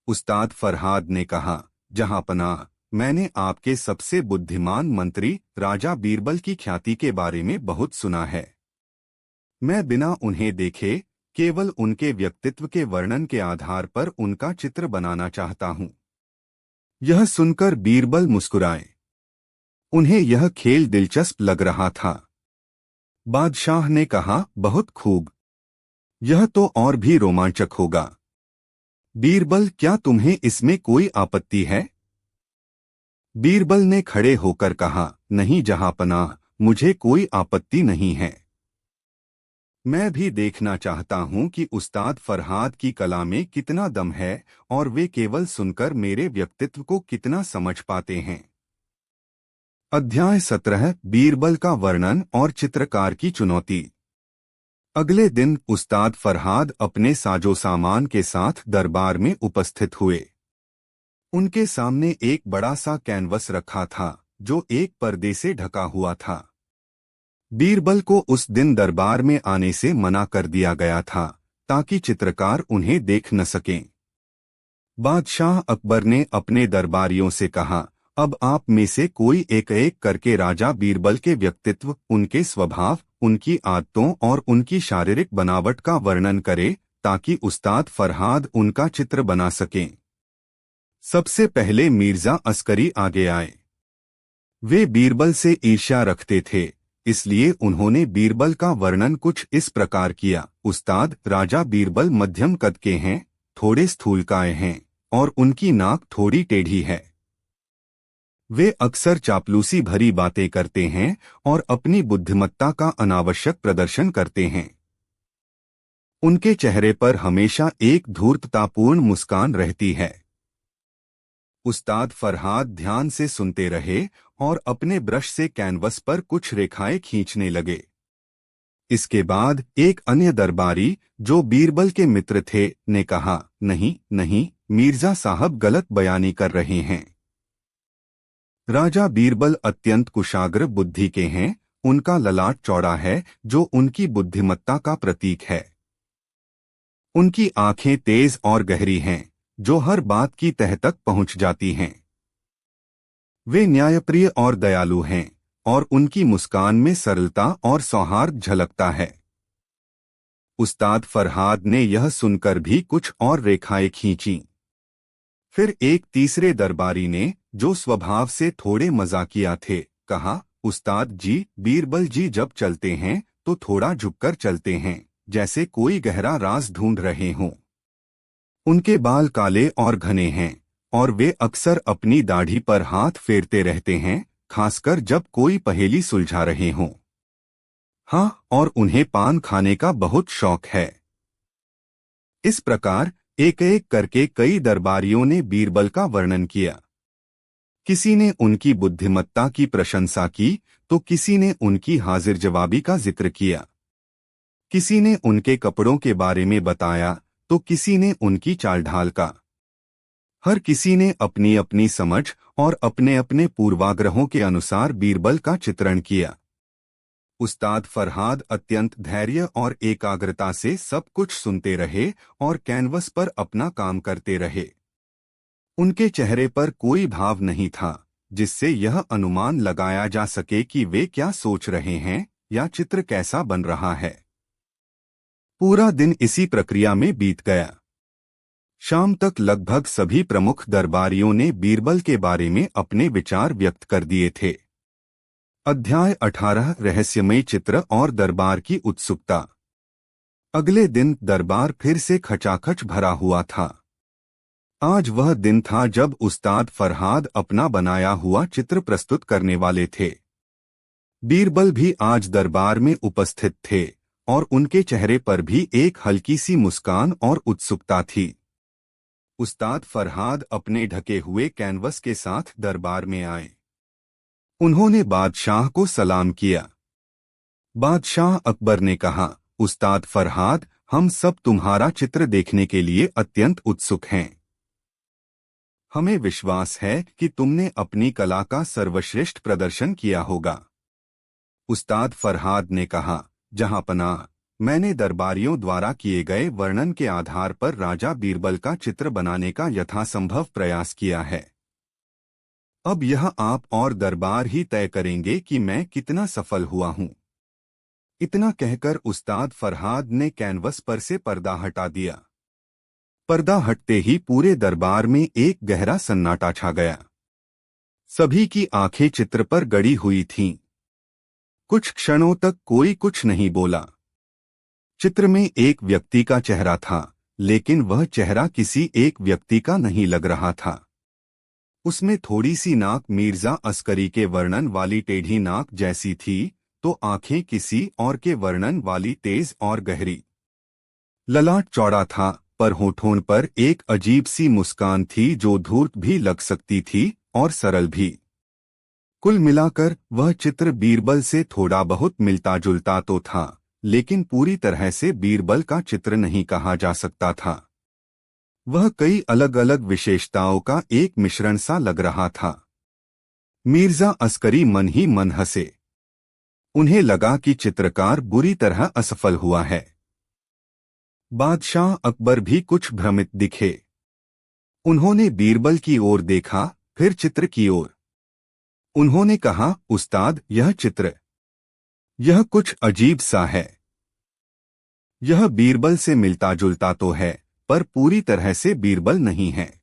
उस्ताद फरहाद ने कहा, जहांपनाह, मैंने आपके सबसे बुद्धिमान मंत्री राजा बीरबल की ख्याति के बारे में बहुत सुना है। मैं बिना उन्हें देखे, केवल उनके व्यक्तित्व के वर्णन के आधार पर उनका चित्र बनाना चाहता हूं। यह सुनकर बीरबल मुस्कुराए। उन्हें यह खेल दिलचस्प लग रहा था। बादशाह ने कहा, बहुत खूब। यह तो और भी रोमांचक होगा। बीरबल, क्या तुम्हें इसमें कोई आपत्ति है? बीरबल ने खड़े होकर कहा, नहीं जहांपनाह, मुझे कोई आपत्ति नहीं है। मैं भी देखना चाहता हूं कि उस्ताद फरहाद की कला में कितना दम है और वे केवल सुनकर मेरे व्यक्तित्व को कितना समझ पाते हैं। अध्याय 17, बीरबल का वर्णन और चित्रकार की चुनौती। अगले दिन उस्ताद फरहाद अपने साजो सामान के साथ दरबार में उपस्थित हुए। उनके सामने एक बड़ा सा कैनवस रखा था, जो एक पर्दे से ढका हुआ था। बीरबल को उस दिन दरबार में आने से मना कर दिया गया था, ताकि चित्रकार उन्हें देख न सकें। बादशाह अकबर ने अपने दरबारियों से कहा, अब आप में से कोई एक एक करके राजा बीरबल के व्यक्तित्व, उनके स्वभाव, उनकी आदतों और उनकी शारीरिक बनावट का वर्णन करे, ताकि उस्ताद फरहाद उनका चित्र बना सकें। सबसे पहले मिर्जा अस्करी आगे आए। वे बीरबल से ईर्ष्या रखते थे, इसलिए उन्होंने बीरबल का वर्णन कुछ इस प्रकार किया, उस्ताद, राजा बीरबल मध्यम कद के हैं, थोड़े स्थूलकाय हैं और उनकी नाक थोड़ी टेढ़ी है। वे अक्सर चापलूसी भरी बातें करते हैं और अपनी बुद्धिमत्ता का अनावश्यक प्रदर्शन करते हैं। उनके चेहरे पर हमेशा एक धूर्ततापूर्ण मुस्कान रहती है। उस्ताद फरहाद ध्यान से सुनते रहे और अपने ब्रश से कैनवस पर कुछ रेखाएं खींचने लगे। इसके बाद एक अन्य दरबारी, जो बीरबल के मित्र थे, ने कहा, नहीं नहीं, मिर्जा साहब गलत बयानी कर रहे हैं। राजा बीरबल अत्यंत कुशाग्र बुद्धि के हैं, उनका ललाट चौड़ा है, जो उनकी बुद्धिमत्ता का प्रतीक है। उनकी आंखें तेज और गहरी हैं, जो हर बात की तह तक पहुंच जाती हैं। वे न्यायप्रिय और दयालु हैं, और उनकी मुस्कान में सरलता और सौहार्द झलकता है। उस्ताद फरहाद ने यह सुनकर भी कुछ और रेखाएं खींची। फिर एक तीसरे दरबारी ने, जो स्वभाव से थोड़े मजाकिया थे, कहा, उस्ताद जी, बीरबल जी जब चलते हैं तो थोड़ा झुककर चलते हैं, जैसे कोई गहरा राज ढूंढ रहे हों। उनके बाल काले और घने हैं और वे अक्सर अपनी दाढ़ी पर हाथ फेरते रहते हैं, खासकर जब कोई पहेली सुलझा रहे हों। हाँ, और उन्हें पान खाने का बहुत शौक है। इस प्रकार एक एक करके कई दरबारियों ने बीरबल का वर्णन किया। किसी ने उनकी बुद्धिमत्ता की प्रशंसा की तो किसी ने उनकी हाजिर जवाबी का जिक्र किया। किसी ने उनके कपड़ों के बारे में बताया तो किसी ने उनकी चाल ढाल का। हर किसी ने अपनी अपनी समझ और अपने अपने पूर्वाग्रहों के अनुसार बीरबल का चित्रण किया। उस्ताद फरहाद अत्यंत धैर्य और एकाग्रता से सब कुछ सुनते रहे और कैनवस पर अपना काम करते रहे। उनके चेहरे पर कोई भाव नहीं था जिससे यह अनुमान लगाया जा सके कि वे क्या सोच रहे हैं या चित्र कैसा बन रहा है। पूरा दिन इसी प्रक्रिया में बीत गया। शाम तक लगभग सभी प्रमुख दरबारियों ने बीरबल के बारे में अपने विचार व्यक्त कर दिए थे। अध्याय 18 रहस्यमय चित्र और दरबार की उत्सुकता। अगले दिन दरबार फिर से खचाखच भरा हुआ था। आज वह दिन था जब उस्ताद फरहाद अपना बनाया हुआ चित्र प्रस्तुत करने वाले थे। बीरबल भी आज दरबार में उपस्थित थे और उनके चेहरे पर भी एक हल्की सी मुस्कान और उत्सुकता थी। उस्ताद फरहाद अपने ढके हुए कैनवस के साथ दरबार में आए। उन्होंने बादशाह को सलाम किया। बादशाह अकबर ने कहा, उस्ताद फरहाद, हम सब तुम्हारा चित्र देखने के लिए अत्यंत उत्सुक हैं। हमें विश्वास है कि तुमने अपनी कला का सर्वश्रेष्ठ प्रदर्शन किया होगा। उस्ताद फरहाद ने कहा, जहां पनाह, मैंने दरबारियों द्वारा किए गए वर्णन के आधार पर राजा बीरबल का चित्र बनाने का यथासंभव प्रयास किया है। अब यह आप और दरबार ही तय करेंगे कि मैं कितना सफल हुआ हूं। इतना कहकर उस्ताद फरहाद ने कैनवस पर से पर्दा हटा दिया। पर्दा हटते ही पूरे दरबार में एक गहरा सन्नाटा छा गया। सभी की आंखें चित्र पर गड़ी हुई थीं। कुछ क्षणों तक कोई कुछ नहीं बोला। चित्र में एक व्यक्ति का चेहरा था, लेकिन वह चेहरा किसी एक व्यक्ति का नहीं लग रहा था। उसमें थोड़ी सी नाक मिर्जा अस्करी के वर्णन वाली टेढ़ी नाक जैसी थी, तो आंखें किसी और के वर्णन वाली तेज और गहरी। ललाट चौड़ा था, पर होठों पर एक अजीब सी मुस्कान थी जो धूर्त भी लग सकती थी और सरल भी। कुल मिलाकर वह चित्र बीरबल से थोड़ा बहुत मिलता जुलता तो था, लेकिन पूरी तरह से बीरबल का चित्र नहीं कहा जा सकता था। वह कई अलग अलग विशेषताओं का एक मिश्रण सा लग रहा था। मिर्जा अस्करी मन ही मन हंसे। उन्हें लगा कि चित्रकार बुरी तरह असफल हुआ है। बादशाह अकबर भी कुछ भ्रमित दिखे। उन्होंने बीरबल की ओर देखा, फिर चित्र की ओर। उन्होंने कहा, उस्ताद, यह चित्र, यह कुछ अजीब सा है। यह बीरबल से मिलता जुलता तो है, पर पूरी तरह से बीरबल नहीं है।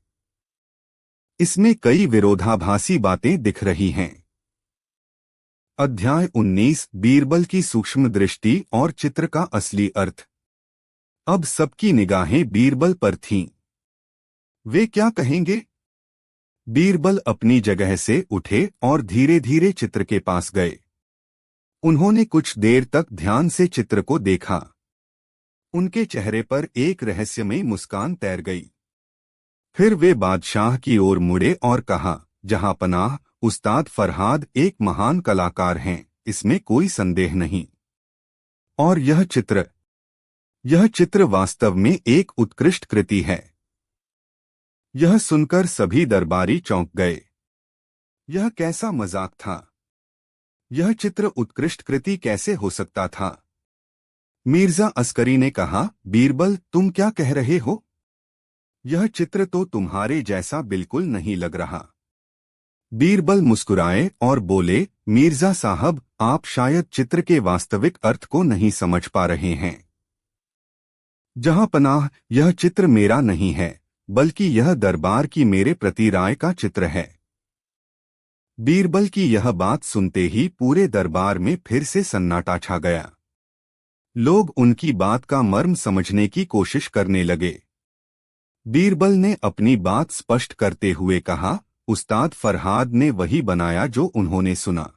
इसमें कई विरोधाभासी बातें दिख रही हैं। अध्याय 19 बीरबल की सूक्ष्म दृष्टि और चित्र का असली अर्थ। अब सबकी निगाहें बीरबल पर थीं। वे क्या कहेंगे? बीरबल अपनी जगह से उठे और धीरे धीरे चित्र के पास गए। उन्होंने कुछ देर तक ध्यान से चित्र को देखा। उनके चेहरे पर एक रहस्यमयी मुस्कान तैर गई। फिर वे बादशाह की ओर मुड़े और कहा, जहां पनाह, उस्ताद फरहाद एक महान कलाकार हैं, इसमें कोई संदेह नहीं। और यह चित्र वास्तव में एक उत्कृष्ट कृति है। यह सुनकर सभी दरबारी चौंक गए। यह कैसा मजाक था? यह चित्र उत्कृष्ट कृति कैसे हो सकता था? मिर्जा अस्करी ने कहा, बीरबल, तुम क्या कह रहे हो? यह चित्र तो तुम्हारे जैसा बिल्कुल नहीं लग रहा। बीरबल मुस्कुराए और बोले, मिर्जा साहब, आप शायद चित्र के वास्तविक अर्थ को नहीं समझ पा रहे हैं। जहां पनाह, यह चित्र मेरा नहीं है, बल्कि यह दरबार की मेरे प्रति राय का चित्र है। बीरबल की यह बात सुनते ही पूरे दरबार में फिर से सन्नाटा छा गया। लोग उनकी बात का मर्म समझने की कोशिश करने लगे। बीरबल ने अपनी बात स्पष्ट करते हुए कहा, उस्ताद फरहाद ने वही बनाया जो उन्होंने सुना।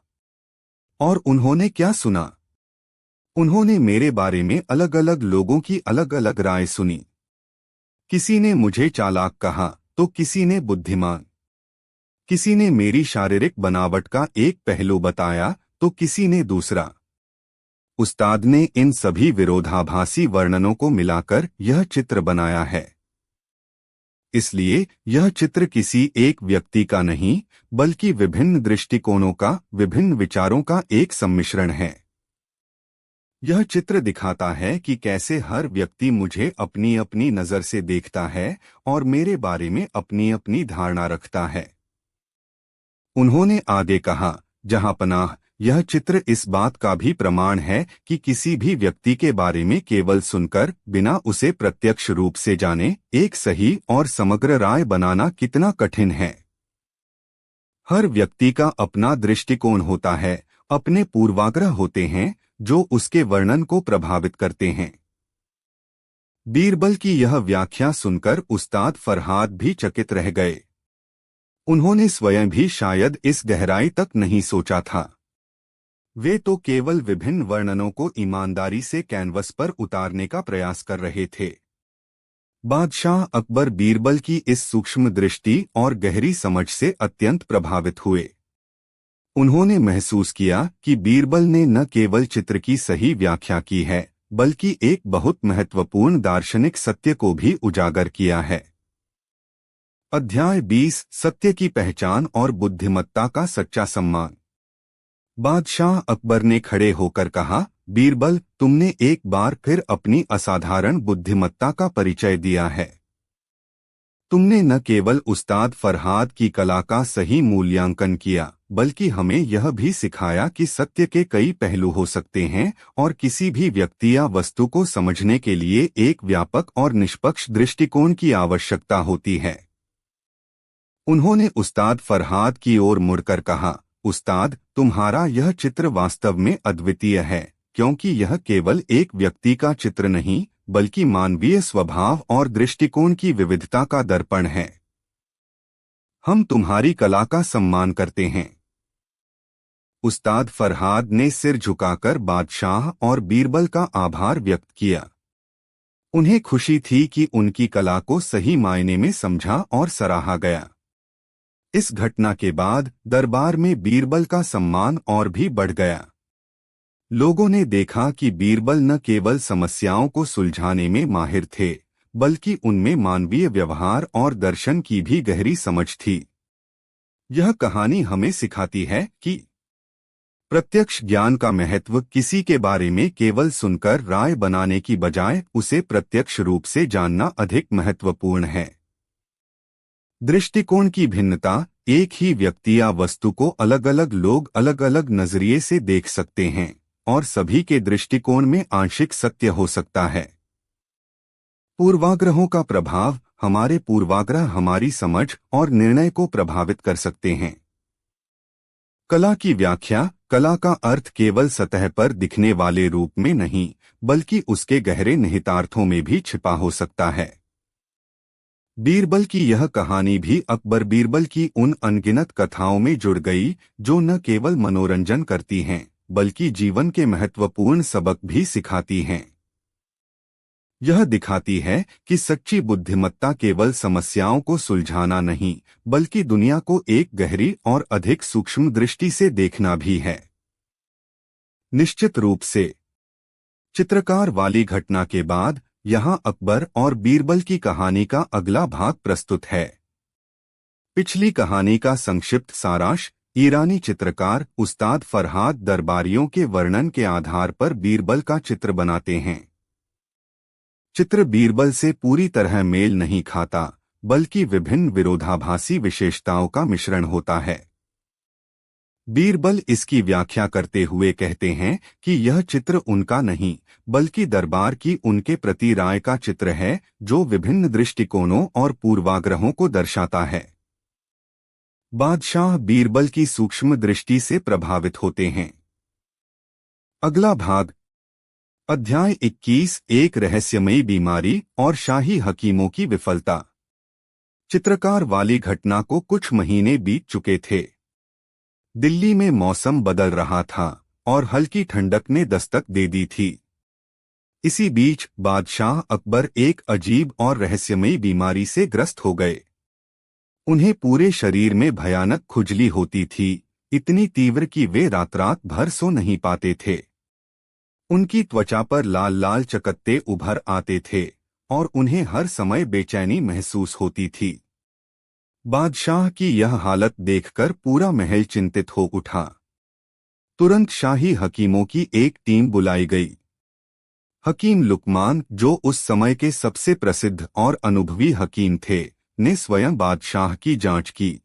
और उन्होंने क्या सुना? उन्होंने मेरे बारे में अलग अलग लोगों की अलग अलग राय सुनी। किसी ने मुझे चालाक कहा तो किसी ने बुद्धिमान। किसी ने मेरी शारीरिक बनावट का एक पहलू बताया तो किसी ने दूसरा। उस्ताद ने इन सभी विरोधाभासी वर्णनों को मिलाकर यह चित्र बनाया है। इसलिए यह चित्र किसी एक व्यक्ति का नहीं, बल्कि विभिन्न दृष्टिकोणों का, विभिन्न विचारों का एक सम्मिश्रण है। यह चित्र दिखाता है कि कैसे हर व्यक्ति मुझे अपनी अपनी नजर से देखता है और मेरे बारे में अपनी अपनी धारणा रखता है। उन्होंने आगे कहा, जहांपनाह, यह चित्र इस बात का भी प्रमाण है कि किसी भी व्यक्ति के बारे में केवल सुनकर, बिना उसे प्रत्यक्ष रूप से जाने, एक सही और समग्र राय बनाना कितना कठिन है। हर व्यक्ति का अपना दृष्टिकोण होता है, अपने पूर्वाग्रह होते हैं जो उसके वर्णन को प्रभावित करते हैं। बीरबल की यह व्याख्या सुनकर उस्ताद फरहाद भी चकित रह गए। उन्होंने स्वयं भी शायद इस गहराई तक नहीं सोचा था। वे तो केवल विभिन्न वर्णनों को ईमानदारी से कैनवस पर उतारने का प्रयास कर रहे थे। बादशाह अकबर बीरबल की इस सूक्ष्म दृष्टि और गहरी समझ से अत्यंत प्रभावित हुए। उन्होंने महसूस किया कि बीरबल ने न केवल चित्र की सही व्याख्या की है, बल्कि एक बहुत महत्वपूर्ण दार्शनिक सत्य को भी उजागर किया है। अध्याय 20, सत्य की पहचान और बुद्धिमत्ता का सच्चा सम्मान। बादशाह अकबर ने खड़े होकर कहा, बीरबल, तुमने एक बार फिर अपनी असाधारण बुद्धिमत्ता का परिचय दिया है। तुमने न केवल उस्ताद फरहाद की कला का सही मूल्यांकन किया, बल्कि हमें यह भी सिखाया कि सत्य के कई पहलू हो सकते हैं और किसी भी व्यक्ति या वस्तु को समझने के लिए एक व्यापक और निष्पक्ष दृष्टिकोण की आवश्यकता होती है। उन्होंने उस्ताद फरहाद की ओर मुड़कर कहा, उस्ताद, तुम्हारा यह चित्र वास्तव में अद्वितीय है, क्योंकि यह केवल एक व्यक्ति का चित्र नहीं, बल्कि मानवीय स्वभाव और दृष्टिकोण की विविधता का दर्पण है। हम तुम्हारी कला का सम्मान करते हैं। उस्ताद फरहाद ने सिर झुकाकर बादशाह और बीरबल का आभार व्यक्त किया। उन्हें खुशी थी कि उनकी कला को सही मायने में समझा और सराहा गया। इस घटना के बाद दरबार में बीरबल का सम्मान और भी बढ़ गया। लोगों ने देखा कि बीरबल न केवल समस्याओं को सुलझाने में माहिर थे, बल्कि उनमें मानवीय व्यवहार और दर्शन की भी गहरी समझ थी। यह कहानी हमें सिखाती है कि प्रत्यक्ष ज्ञान का महत्व किसी के बारे में केवल सुनकर राय बनाने की बजाय उसे प्रत्यक्ष रूप से जानना अधिक महत्वपूर्ण है। दृष्टिकोण की भिन्नता, एक ही व्यक्ति या वस्तु को अलग अलग लोग अलग अलग नजरिए से देख सकते हैं और सभी के दृष्टिकोण में आंशिक सत्य हो सकता है। पूर्वाग्रहों का प्रभाव, हमारे पूर्वाग्रह हमारी समझ और निर्णय को प्रभावित कर सकते हैं। कला की व्याख्या, कला का अर्थ केवल सतह पर दिखने वाले रूप में नहीं, बल्कि उसके गहरे निहितार्थों में भी छिपा हो सकता है। बीरबल की यह कहानी भी अकबर बीरबल की उन अनगिनत कथाओं में जुड़ गई जो न केवल मनोरंजन करती हैं, बल्कि जीवन के महत्वपूर्ण सबक भी सिखाती हैं। यह दिखाती है कि सच्ची बुद्धिमत्ता केवल समस्याओं को सुलझाना नहीं, बल्कि दुनिया को एक गहरी और अधिक सूक्ष्म दृष्टि से देखना भी है। निश्चित रूप से चित्रकार वाली घटना के बाद यहाँ अकबर और बीरबल की कहानी का अगला भाग प्रस्तुत है। पिछली कहानी का संक्षिप्त सारांश। ईरानी चित्रकार उस्ताद फरहाद दरबारियों के वर्णन के आधार पर बीरबल का चित्र बनाते हैं। चित्र बीरबल से पूरी तरह मेल नहीं खाता, बल्कि विभिन्न विरोधाभासी विशेषताओं का मिश्रण होता है। बीरबल इसकी व्याख्या करते हुए कहते हैं कि यह चित्र उनका नहीं, बल्कि दरबार की उनके प्रति राय का चित्र है, जो विभिन्न दृष्टिकोणों और पूर्वाग्रहों को दर्शाता है। बादशाह बीरबल की सूक्ष्म दृष्टि से प्रभावित होते हैं। अगला भाग। अध्याय 21, एक रहस्यमयी बीमारी और शाही हकीमों की विफलता। चित्रकार वाली घटना को कुछ महीने बीत चुके थे। दिल्ली में मौसम बदल रहा था और हल्की ठंडक ने दस्तक दे दी थी। इसी बीच बादशाह अकबर एक अजीब और रहस्यमयी बीमारी से ग्रस्त हो गए। उन्हें पूरे शरीर में भयानक खुजली होती थी, इतनी तीव्र कि वे रात रात भर सो नहीं पाते थे। उनकी त्वचा पर लाल लाल चकत्ते उभर आते थे और उन्हें हर समय बेचैनी महसूस होती थी। बादशाह की यह हालत देखकर पूरा महल चिंतित हो उठा। तुरंत शाही हकीमों की एक टीम बुलाई गई। हकीम लुकमान, जो उस समय के सबसे प्रसिद्ध और अनुभवी हकीम थे, ने स्वयं बादशाह की जांच की।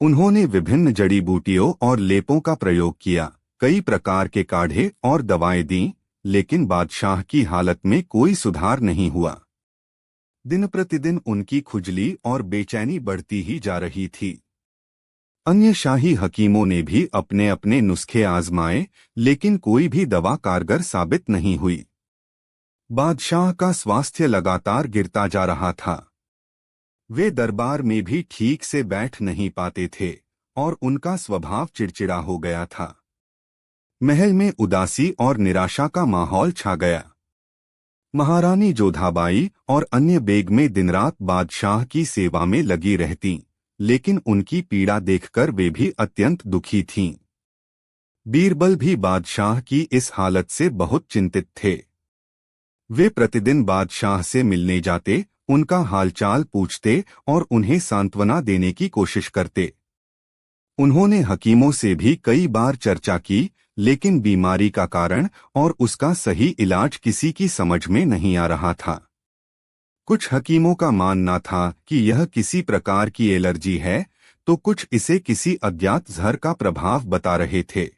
उन्होंने विभिन्न जड़ी बूटियों और लेपों का प्रयोग किया, कई प्रकार के काढ़े और दवाएं दीं, लेकिन बादशाह की हालत में कोई सुधार नहीं हुआ। दिन प्रतिदिन उनकी खुजली और बेचैनी बढ़ती ही जा रही थी। अन्य शाही हकीमों ने भी अपने अपने नुस्खे आजमाए, लेकिन कोई भी दवा कारगर साबित नहीं हुई। बादशाह का स्वास्थ्य लगातार गिरता जा रहा था। वे दरबार में भी ठीक से बैठ नहीं पाते थे और उनका स्वभाव चिड़चिड़ा हो गया था। महल में उदासी और निराशा का माहौल छा गया। महारानी जोधाबाई और अन्य बेगमें दिन रात बादशाह की सेवा में लगी रहतीं, लेकिन उनकी पीड़ा देखकर वे भी अत्यंत दुखी थीं। बीरबल भी बादशाह की इस हालत से बहुत चिंतित थे। वे प्रतिदिन बादशाह से मिलने जाते, उनका हालचाल पूछते और उन्हें सांत्वना देने की कोशिश करते। उन्होंने हकीमों से भी कई बार चर्चा की, लेकिन बीमारी का कारण और उसका सही इलाज किसी की समझ में नहीं आ रहा था। कुछ हकीमों का मानना था कि यह किसी प्रकार की एलर्जी है, तो कुछ इसे किसी अज्ञात जहर का प्रभाव बता रहे थे।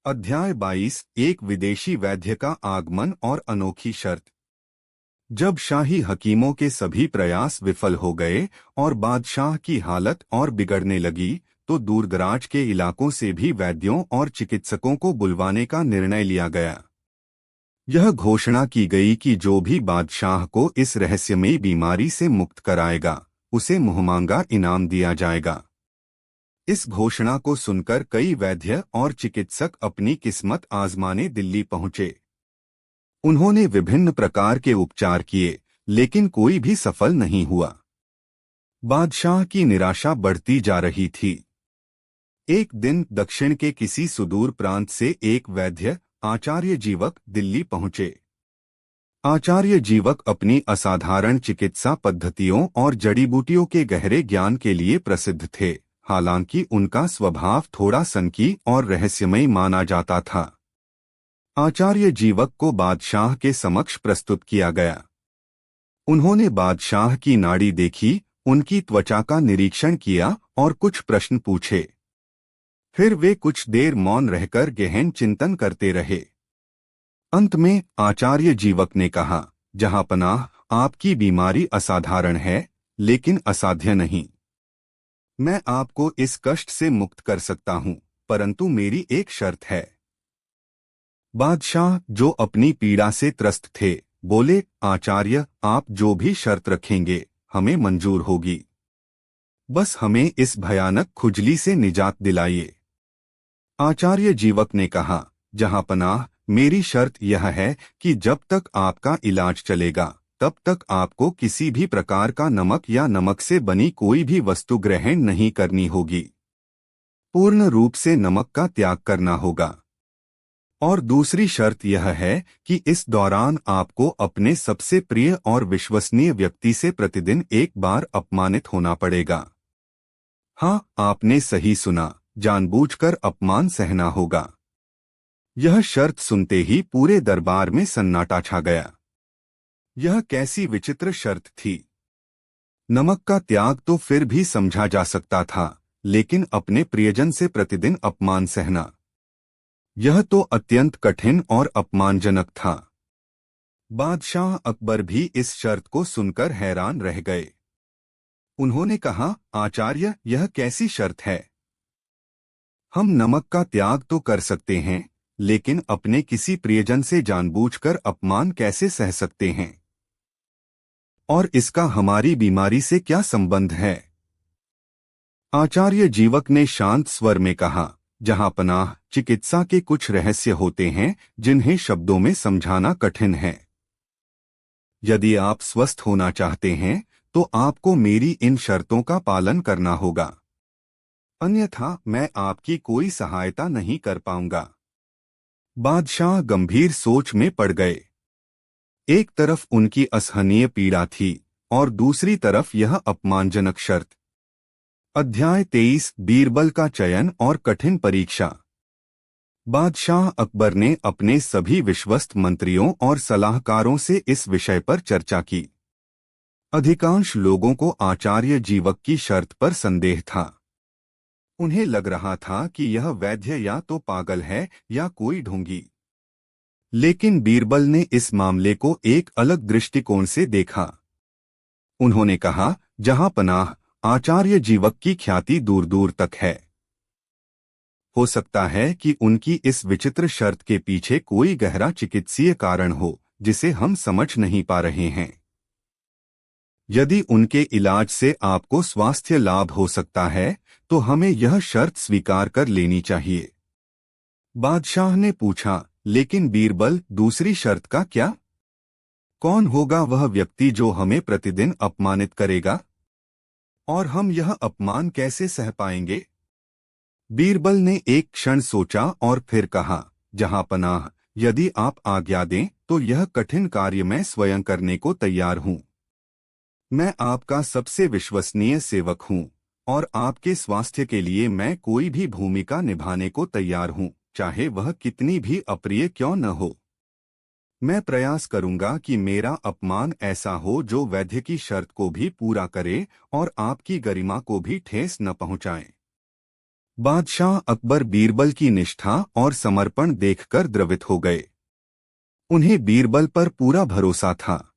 अध्याय 22, एक विदेशी वैद्य का आगमन और अनोखी शर्त। जब शाही हकीमों के सभी प्रयास विफल हो गए और बादशाह की हालत और बिगड़ने लगी, तो दूरदराज के इलाकों से भी वैद्यों और चिकित्सकों को बुलवाने का निर्णय लिया गया। यह घोषणा की गई कि जो भी बादशाह को इस रहस्यमयी बीमारी से मुक्त कराएगा, उसे मुहमांगा इनाम दिया जाएगा। इस घोषणा को सुनकर कई वैद्य और चिकित्सक अपनी किस्मत आजमाने दिल्ली पहुंचे। उन्होंने विभिन्न प्रकार के उपचार किए, लेकिन कोई भी सफल नहीं हुआ। बादशाह की निराशा बढ़ती जा रही थी। एक दिन दक्षिण के किसी सुदूर प्रांत से एक वैद्य आचार्य जीवक दिल्ली पहुंचे। आचार्य जीवक अपनी असाधारण चिकित्सा पद्धतियों और जड़ी बूटियों के गहरे ज्ञान के लिए प्रसिद्ध थे, हालांकि उनका स्वभाव थोड़ा सनकी और रहस्यमय माना जाता था। आचार्य जीवक को बादशाह के समक्ष प्रस्तुत किया गया। उन्होंने बादशाह की नाड़ी देखी, उनकी त्वचा का निरीक्षण किया और कुछ प्रश्न पूछे। फिर वे कुछ देर मौन रहकर गहन चिंतन करते रहे। अंत में आचार्य जीवक ने कहा, जहांपनाह, आपकी बीमारी असाधारण है, लेकिन असाध्य नहीं। मैं आपको इस कष्ट से मुक्त कर सकता हूं, परंतु मेरी एक शर्त है। बादशाह, जो अपनी पीड़ा से त्रस्त थे, बोले, आचार्य, आप जो भी शर्त रखेंगे, हमें मंजूर होगी। बस हमें इस भयानक खुजली से निजात दिलाइए। आचार्य जीवक ने कहा, जहांपनाह, मेरी शर्त यह है कि जब तक आपका इलाज चलेगा, तब तक आपको किसी भी प्रकार का नमक या नमक से बनी कोई भी वस्तु ग्रहण नहीं करनी होगी। पूर्ण रूप से नमक का त्याग करना होगा। और दूसरी शर्त यह है कि इस दौरान आपको अपने सबसे प्रिय और विश्वसनीय व्यक्ति से प्रतिदिन एक बार अपमानित होना पड़ेगा। हाँ, आपने सही सुना, जानबूझकर अपमान सहना होगा। यह शर्त सुनते ही पूरे दरबार में सन्नाटा छा गया। यह कैसी विचित्र शर्त थी। नमक का त्याग तो फिर भी समझा जा सकता था, लेकिन अपने प्रियजन से प्रतिदिन अपमान सहना, यह तो अत्यंत कठिन और अपमानजनक था। बादशाह अकबर भी इस शर्त को सुनकर हैरान रह गए। उन्होंने कहा, आचार्य, यह कैसी शर्त है? हम नमक का त्याग तो कर सकते हैं, लेकिन अपने किसी प्रियजन से जानबूझकर अपमान कैसे सह सकते हैं? और इसका हमारी बीमारी से क्या संबंध है? आचार्य जीवक ने शांत स्वर में कहा, जहां पनाह, चिकित्सा के कुछ रहस्य होते हैं जिन्हें शब्दों में समझाना कठिन है। यदि आप स्वस्थ होना चाहते हैं तो आपको मेरी इन शर्तों का पालन करना होगा, अन्यथा मैं आपकी कोई सहायता नहीं कर पाऊंगा। बादशाह गंभीर सोच में पड़ गए। एक तरफ उनकी असहनीय पीड़ा थी और दूसरी तरफ यह अपमानजनक शर्त। अध्याय 23 बीरबल का चयन और कठिन परीक्षा। बादशाह अकबर ने अपने सभी विश्वस्त मंत्रियों और सलाहकारों से इस विषय पर चर्चा की। अधिकांश लोगों को आचार्य जीवक की शर्त पर संदेह था। उन्हें लग रहा था कि यह वैद्य या तो पागल है या कोई ढोंगी। लेकिन बीरबल ने इस मामले को एक अलग दृष्टिकोण से देखा। उन्होंने कहा, जहां पनाह, आचार्य जीवक की ख्याति दूर दूर तक है। हो सकता है कि उनकी इस विचित्र शर्त के पीछे कोई गहरा चिकित्सीय कारण हो जिसे हम समझ नहीं पा रहे हैं। यदि उनके इलाज से आपको स्वास्थ्य लाभ हो सकता है तो हमें यह शर्त स्वीकार कर लेनी चाहिए। बादशाह ने पूछा, लेकिन बीरबल, दूसरी शर्त का क्या? कौन होगा वह व्यक्ति जो हमें प्रतिदिन अपमानित करेगा? और हम यह अपमान कैसे सह पाएंगे? बीरबल ने एक क्षण सोचा और फिर कहा, जहां पनाह, यदि आप आज्ञा दें तो यह कठिन कार्य मैं स्वयं करने को तैयार हूं। मैं आपका सबसे विश्वसनीय सेवक हूं और आपके स्वास्थ्य के लिए मैं कोई भी भूमिका निभाने को तैयार हूं, चाहे वह कितनी भी अप्रिय क्यों न हो। मैं प्रयास करूंगा कि मेरा अपमान ऐसा हो जो वैद्य की शर्त को भी पूरा करे और आपकी गरिमा को भी ठेस न पहुंचाए। बादशाह अकबर बीरबल की निष्ठा और समर्पण देखकर द्रवित हो गए। उन्हें बीरबल पर पूरा भरोसा था।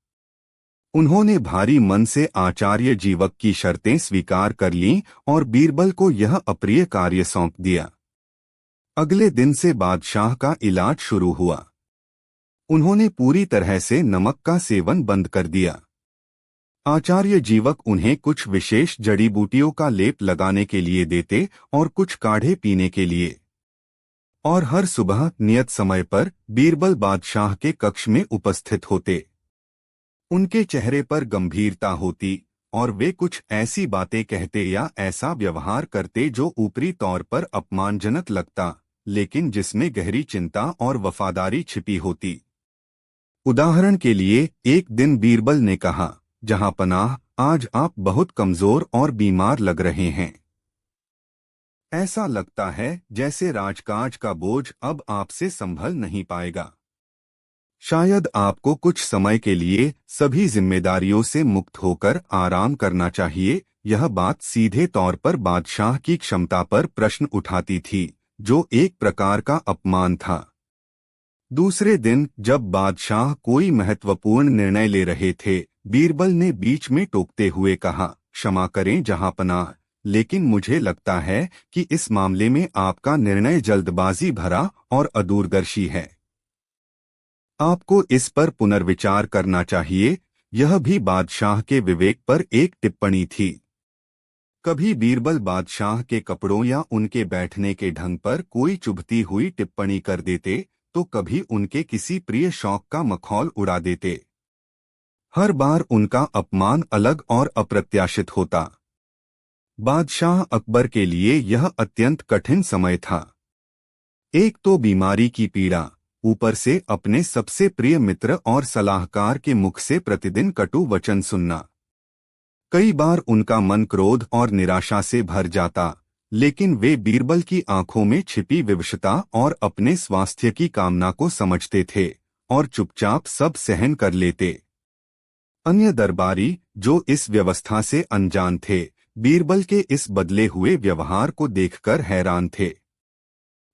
उन्होंने भारी मन से आचार्य जीवक की शर्तें स्वीकार कर लीं और बीरबल को यह अप्रिय कार्य सौंप दिया। अगले दिन से बादशाह का इलाज शुरू हुआ। उन्होंने पूरी तरह से नमक का सेवन बंद कर दिया। आचार्य जीवक उन्हें कुछ विशेष जड़ी बूटियों का लेप लगाने के लिए देते और कुछ काढ़े पीने के लिए। और हर सुबह नियत समय पर बीरबल बादशाह के कक्ष में उपस्थित होते। उनके चेहरे पर गंभीरता होती और वे कुछ ऐसी बातें कहते या ऐसा व्यवहार करते जो ऊपरी तौर पर अपमानजनक लगता, लेकिन जिसमें गहरी चिंता और वफादारी छिपी होती। उदाहरण के लिए, एक दिन बीरबल ने कहा, जहां पनाह, आज आप बहुत कमजोर और बीमार लग रहे हैं। ऐसा लगता है जैसे राजकाज का बोझ अब आपसे संभल नहीं पाएगा। शायद आपको कुछ समय के लिए सभी जिम्मेदारियों से मुक्त होकर आराम करना चाहिए। यह बात सीधे तौर पर बादशाह की क्षमता पर प्रश्न उठाती थी, जो एक प्रकार का अपमान था। दूसरे दिन जब बादशाह कोई महत्वपूर्ण निर्णय ले रहे थे, बीरबल ने बीच में टोकते हुए कहा, क्षमा करें जहांपनाह, लेकिन मुझे लगता है कि इस मामले में आपका निर्णय जल्दबाजी भरा और अदूरदर्शी है। आपको इस पर पुनर्विचार करना चाहिए। यह भी बादशाह के विवेक पर एक टिप्पणी थी। कभी बीरबल बादशाह के कपड़ों या उनके बैठने के ढंग पर कोई चुभती हुई टिप्पणी कर देते, तो कभी उनके किसी प्रिय शौक का मखौल उड़ा देते। हर बार उनका अपमान अलग और अप्रत्याशित होता। बादशाह अकबर के लिए यह अत्यंत कठिन समय था। एक तो बीमारी की पीड़ा, ऊपर से अपने सबसे प्रिय मित्र और सलाहकार के मुख से प्रतिदिन कटु वचन सुनना। कई बार उनका मन क्रोध और निराशा से भर जाता, लेकिन वे बीरबल की आंखों में छिपी विवशता और अपने स्वास्थ्य की कामना को समझते थे और चुपचाप सब सहन कर लेते। अन्य दरबारी, जो इस व्यवस्था से अनजान थे, बीरबल के इस बदले हुए व्यवहार को देखकर हैरान थे।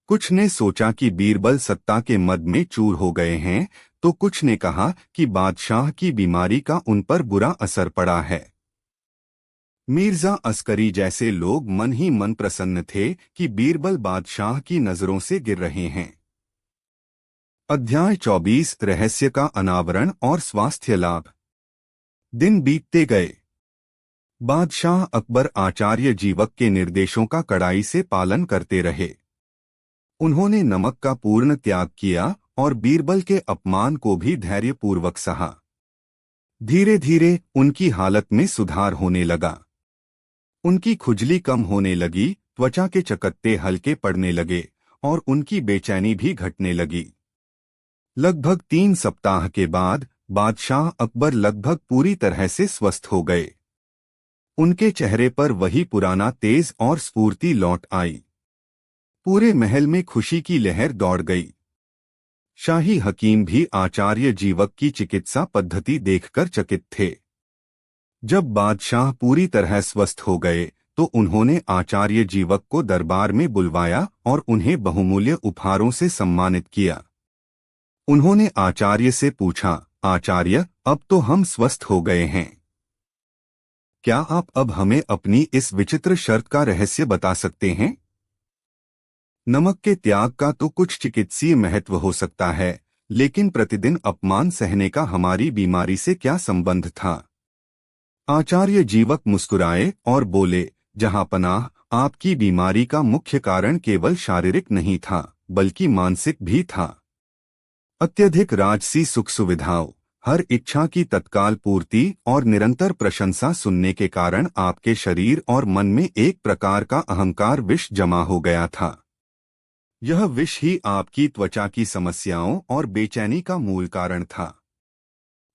कुछ ने सोचा कि बीरबल सत्ता के मद में चूर हो गए हैं, तो कुछ ने कहा कि बादशाह की बीमारी का उन पर बुरा असर पड़ा है। मिर्जा अस्करी जैसे लोग मन ही मन प्रसन्न थे कि बीरबल बादशाह की नजरों से गिर रहे हैं। अध्याय 24 रहस्य का अनावरण और स्वास्थ्य लाभ। दिन बीतते गए। बादशाह अकबर आचार्य जीवक के निर्देशों का कड़ाई से पालन करते रहे। उन्होंने नमक का पूर्ण त्याग किया और बीरबल के अपमान को भी धैर्यपूर्वक सहा। धीरे धीरे उनकी हालत में सुधार होने लगा। उनकी खुजली कम होने लगी, त्वचा के चकत्ते हल्के पड़ने लगे और उनकी बेचैनी भी घटने लगी। लगभग 3 सप्ताह के बाद बादशाह अकबर लगभग पूरी तरह से स्वस्थ हो गए। उनके चेहरे पर वही पुराना तेज और स्फूर्ति लौट आई। पूरे महल में खुशी की लहर दौड़ गई। शाही हकीम भी आचार्य जीवक की चिकित्सा पद्धति देखकर चकित थे। जब बादशाह पूरी तरह स्वस्थ हो गए तो उन्होंने आचार्य जीवक को दरबार में बुलवाया और उन्हें बहुमूल्य उपहारों से सम्मानित किया। उन्होंने आचार्य से पूछा, आचार्य, अब तो हम स्वस्थ हो गए हैं, क्या आप अब हमें अपनी इस विचित्र शर्त का रहस्य बता सकते हैं? नमक के त्याग का तो कुछ चिकित्सीय महत्व हो सकता है, लेकिन प्रतिदिन अपमान सहने का हमारी बीमारी से क्या संबंध था? आचार्य जीवक मुस्कुराए और बोले, जहांपनाह, आपकी बीमारी का मुख्य कारण केवल शारीरिक नहीं था, बल्कि मानसिक भी था। अत्यधिक राजसी सुख सुविधाओं, हर इच्छा की तत्काल पूर्ति और निरंतर प्रशंसा सुनने के कारण आपके शरीर और मन में एक प्रकार का अहंकार विष जमा हो गया था। यह विष ही आपकी त्वचा की समस्याओं और बेचैनी का मूल कारण था।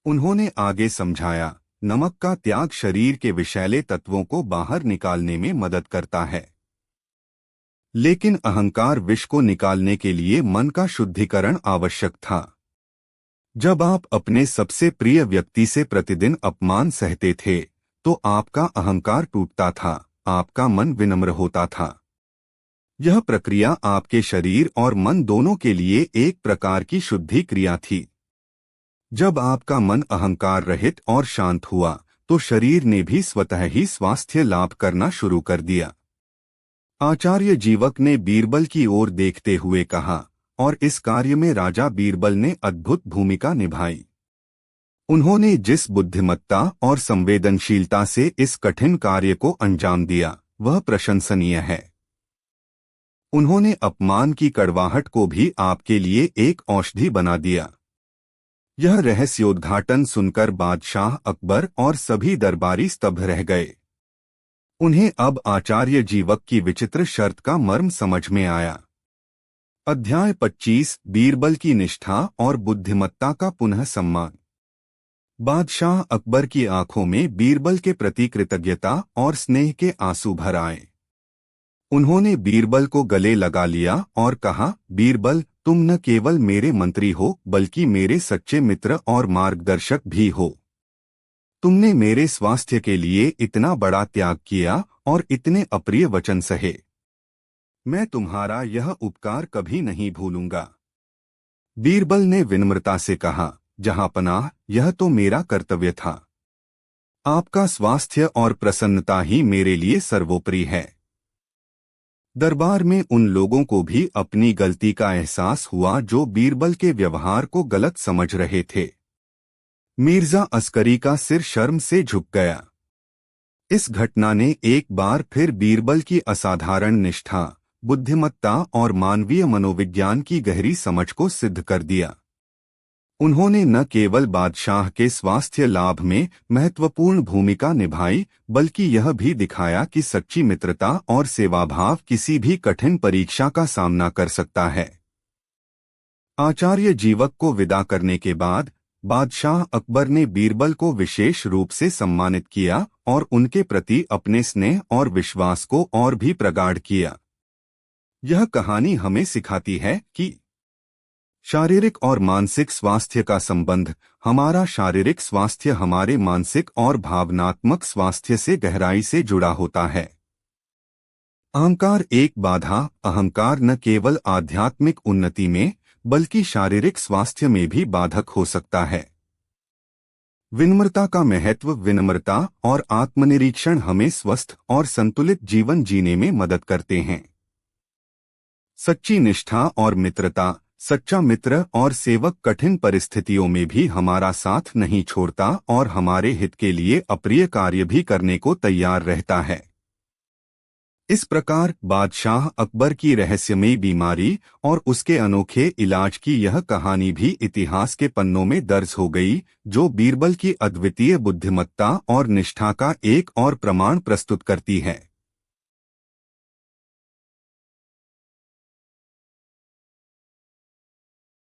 उन्होंने आगे समझाया, नमक का त्याग शरीर के विषैले तत्वों को बाहर निकालने में मदद करता है, लेकिन अहंकार विष को निकालने के लिए मन का शुद्धिकरण आवश्यक था। जब आप अपने सबसे प्रिय व्यक्ति से प्रतिदिन अपमान सहते थे तो आपका अहंकार टूटता था, आपका मन विनम्र होता था। यह प्रक्रिया आपके शरीर और मन दोनों के लिए एक प्रकार की शुद्धि क्रिया थी। जब आपका मन अहंकार रहित और शांत हुआ तो शरीर ने भी स्वतः ही स्वास्थ्य लाभ करना शुरू कर दिया। आचार्य जीवक ने बीरबल की ओर देखते हुए कहा, और इस कार्य में राजा बीरबल ने अद्भुत भूमिका निभाई। उन्होंने जिस बुद्धिमत्ता और संवेदनशीलता से इस कठिन कार्य को अंजाम दिया, वह प्रशंसनीय है। उन्होंने अपमान की कड़वाहट को भी आपके लिए एक औषधि बना दिया। यह रहस्योद्घाटन सुनकर बादशाह अकबर और सभी दरबारी स्तब्ध रह गए। उन्हें अब आचार्य जीवक की विचित्र शर्त का मर्म समझ में आया। अध्याय 25 बीरबल की निष्ठा और बुद्धिमत्ता का पुनः सम्मान। बादशाह अकबर की आंखों में बीरबल के प्रति कृतज्ञता और स्नेह के आंसू भर आए। उन्होंने बीरबल को गले लगा लिया और कहा, बीरबल, तुम न केवल मेरे मंत्री हो बल्कि मेरे सच्चे मित्र और मार्गदर्शक भी हो। तुमने मेरे स्वास्थ्य के लिए इतना बड़ा त्याग किया और इतने अप्रिय वचन सहे। मैं तुम्हारा यह उपकार कभी नहीं भूलूंगा। बीरबल ने विनम्रता से कहा, जहांपनाह, यह तो मेरा कर्तव्य था। आपका स्वास्थ्य और प्रसन्नता ही मेरे लिए सर्वोपरि है। दरबार में उन लोगों को भी अपनी गलती का एहसास हुआ जो बीरबल के व्यवहार को गलत समझ रहे थे। मिर्जा अस्करी का सिर शर्म से झुक गया। इस घटना ने एक बार फिर बीरबल की असाधारण निष्ठा, बुद्धिमत्ता और मानवीय मनोविज्ञान की गहरी समझ को सिद्ध कर दिया। उन्होंने न केवल बादशाह के स्वास्थ्य लाभ में महत्वपूर्ण भूमिका निभाई, बल्कि यह भी दिखाया कि सच्ची मित्रता और सेवाभाव किसी भी कठिन परीक्षा का सामना कर सकता है। आचार्य जीवक को विदा करने के बाद बादशाह अकबर ने बीरबल को विशेष रूप से सम्मानित किया और उनके प्रति अपने स्नेह और विश्वास को और भी प्रगाढ़ किया। यह कहानी हमें सिखाती है कि शारीरिक और मानसिक स्वास्थ्य का संबंध, हमारा शारीरिक स्वास्थ्य हमारे मानसिक और भावनात्मक स्वास्थ्य से गहराई से जुड़ा होता है। अहंकार एक बाधा, अहंकार न केवल आध्यात्मिक उन्नति में बल्कि शारीरिक स्वास्थ्य में भी बाधक हो सकता है। विनम्रता का महत्व, विनम्रता और आत्मनिरीक्षण हमें स्वस्थ और संतुलित जीवन जीने में मदद करते हैं। सच्ची निष्ठा और मित्रता, सच्चा मित्र और सेवक कठिन परिस्थितियों में भी हमारा साथ नहीं छोड़ता और हमारे हित के लिए अप्रिय कार्य भी करने को तैयार रहता है। इस प्रकार बादशाह अकबर की रहस्यमयी बीमारी और उसके अनोखे इलाज की यह कहानी भी इतिहास के पन्नों में दर्ज हो गई, जो बीरबल की अद्वितीय बुद्धिमत्ता और निष्ठा का एक और प्रमाण प्रस्तुत करती है।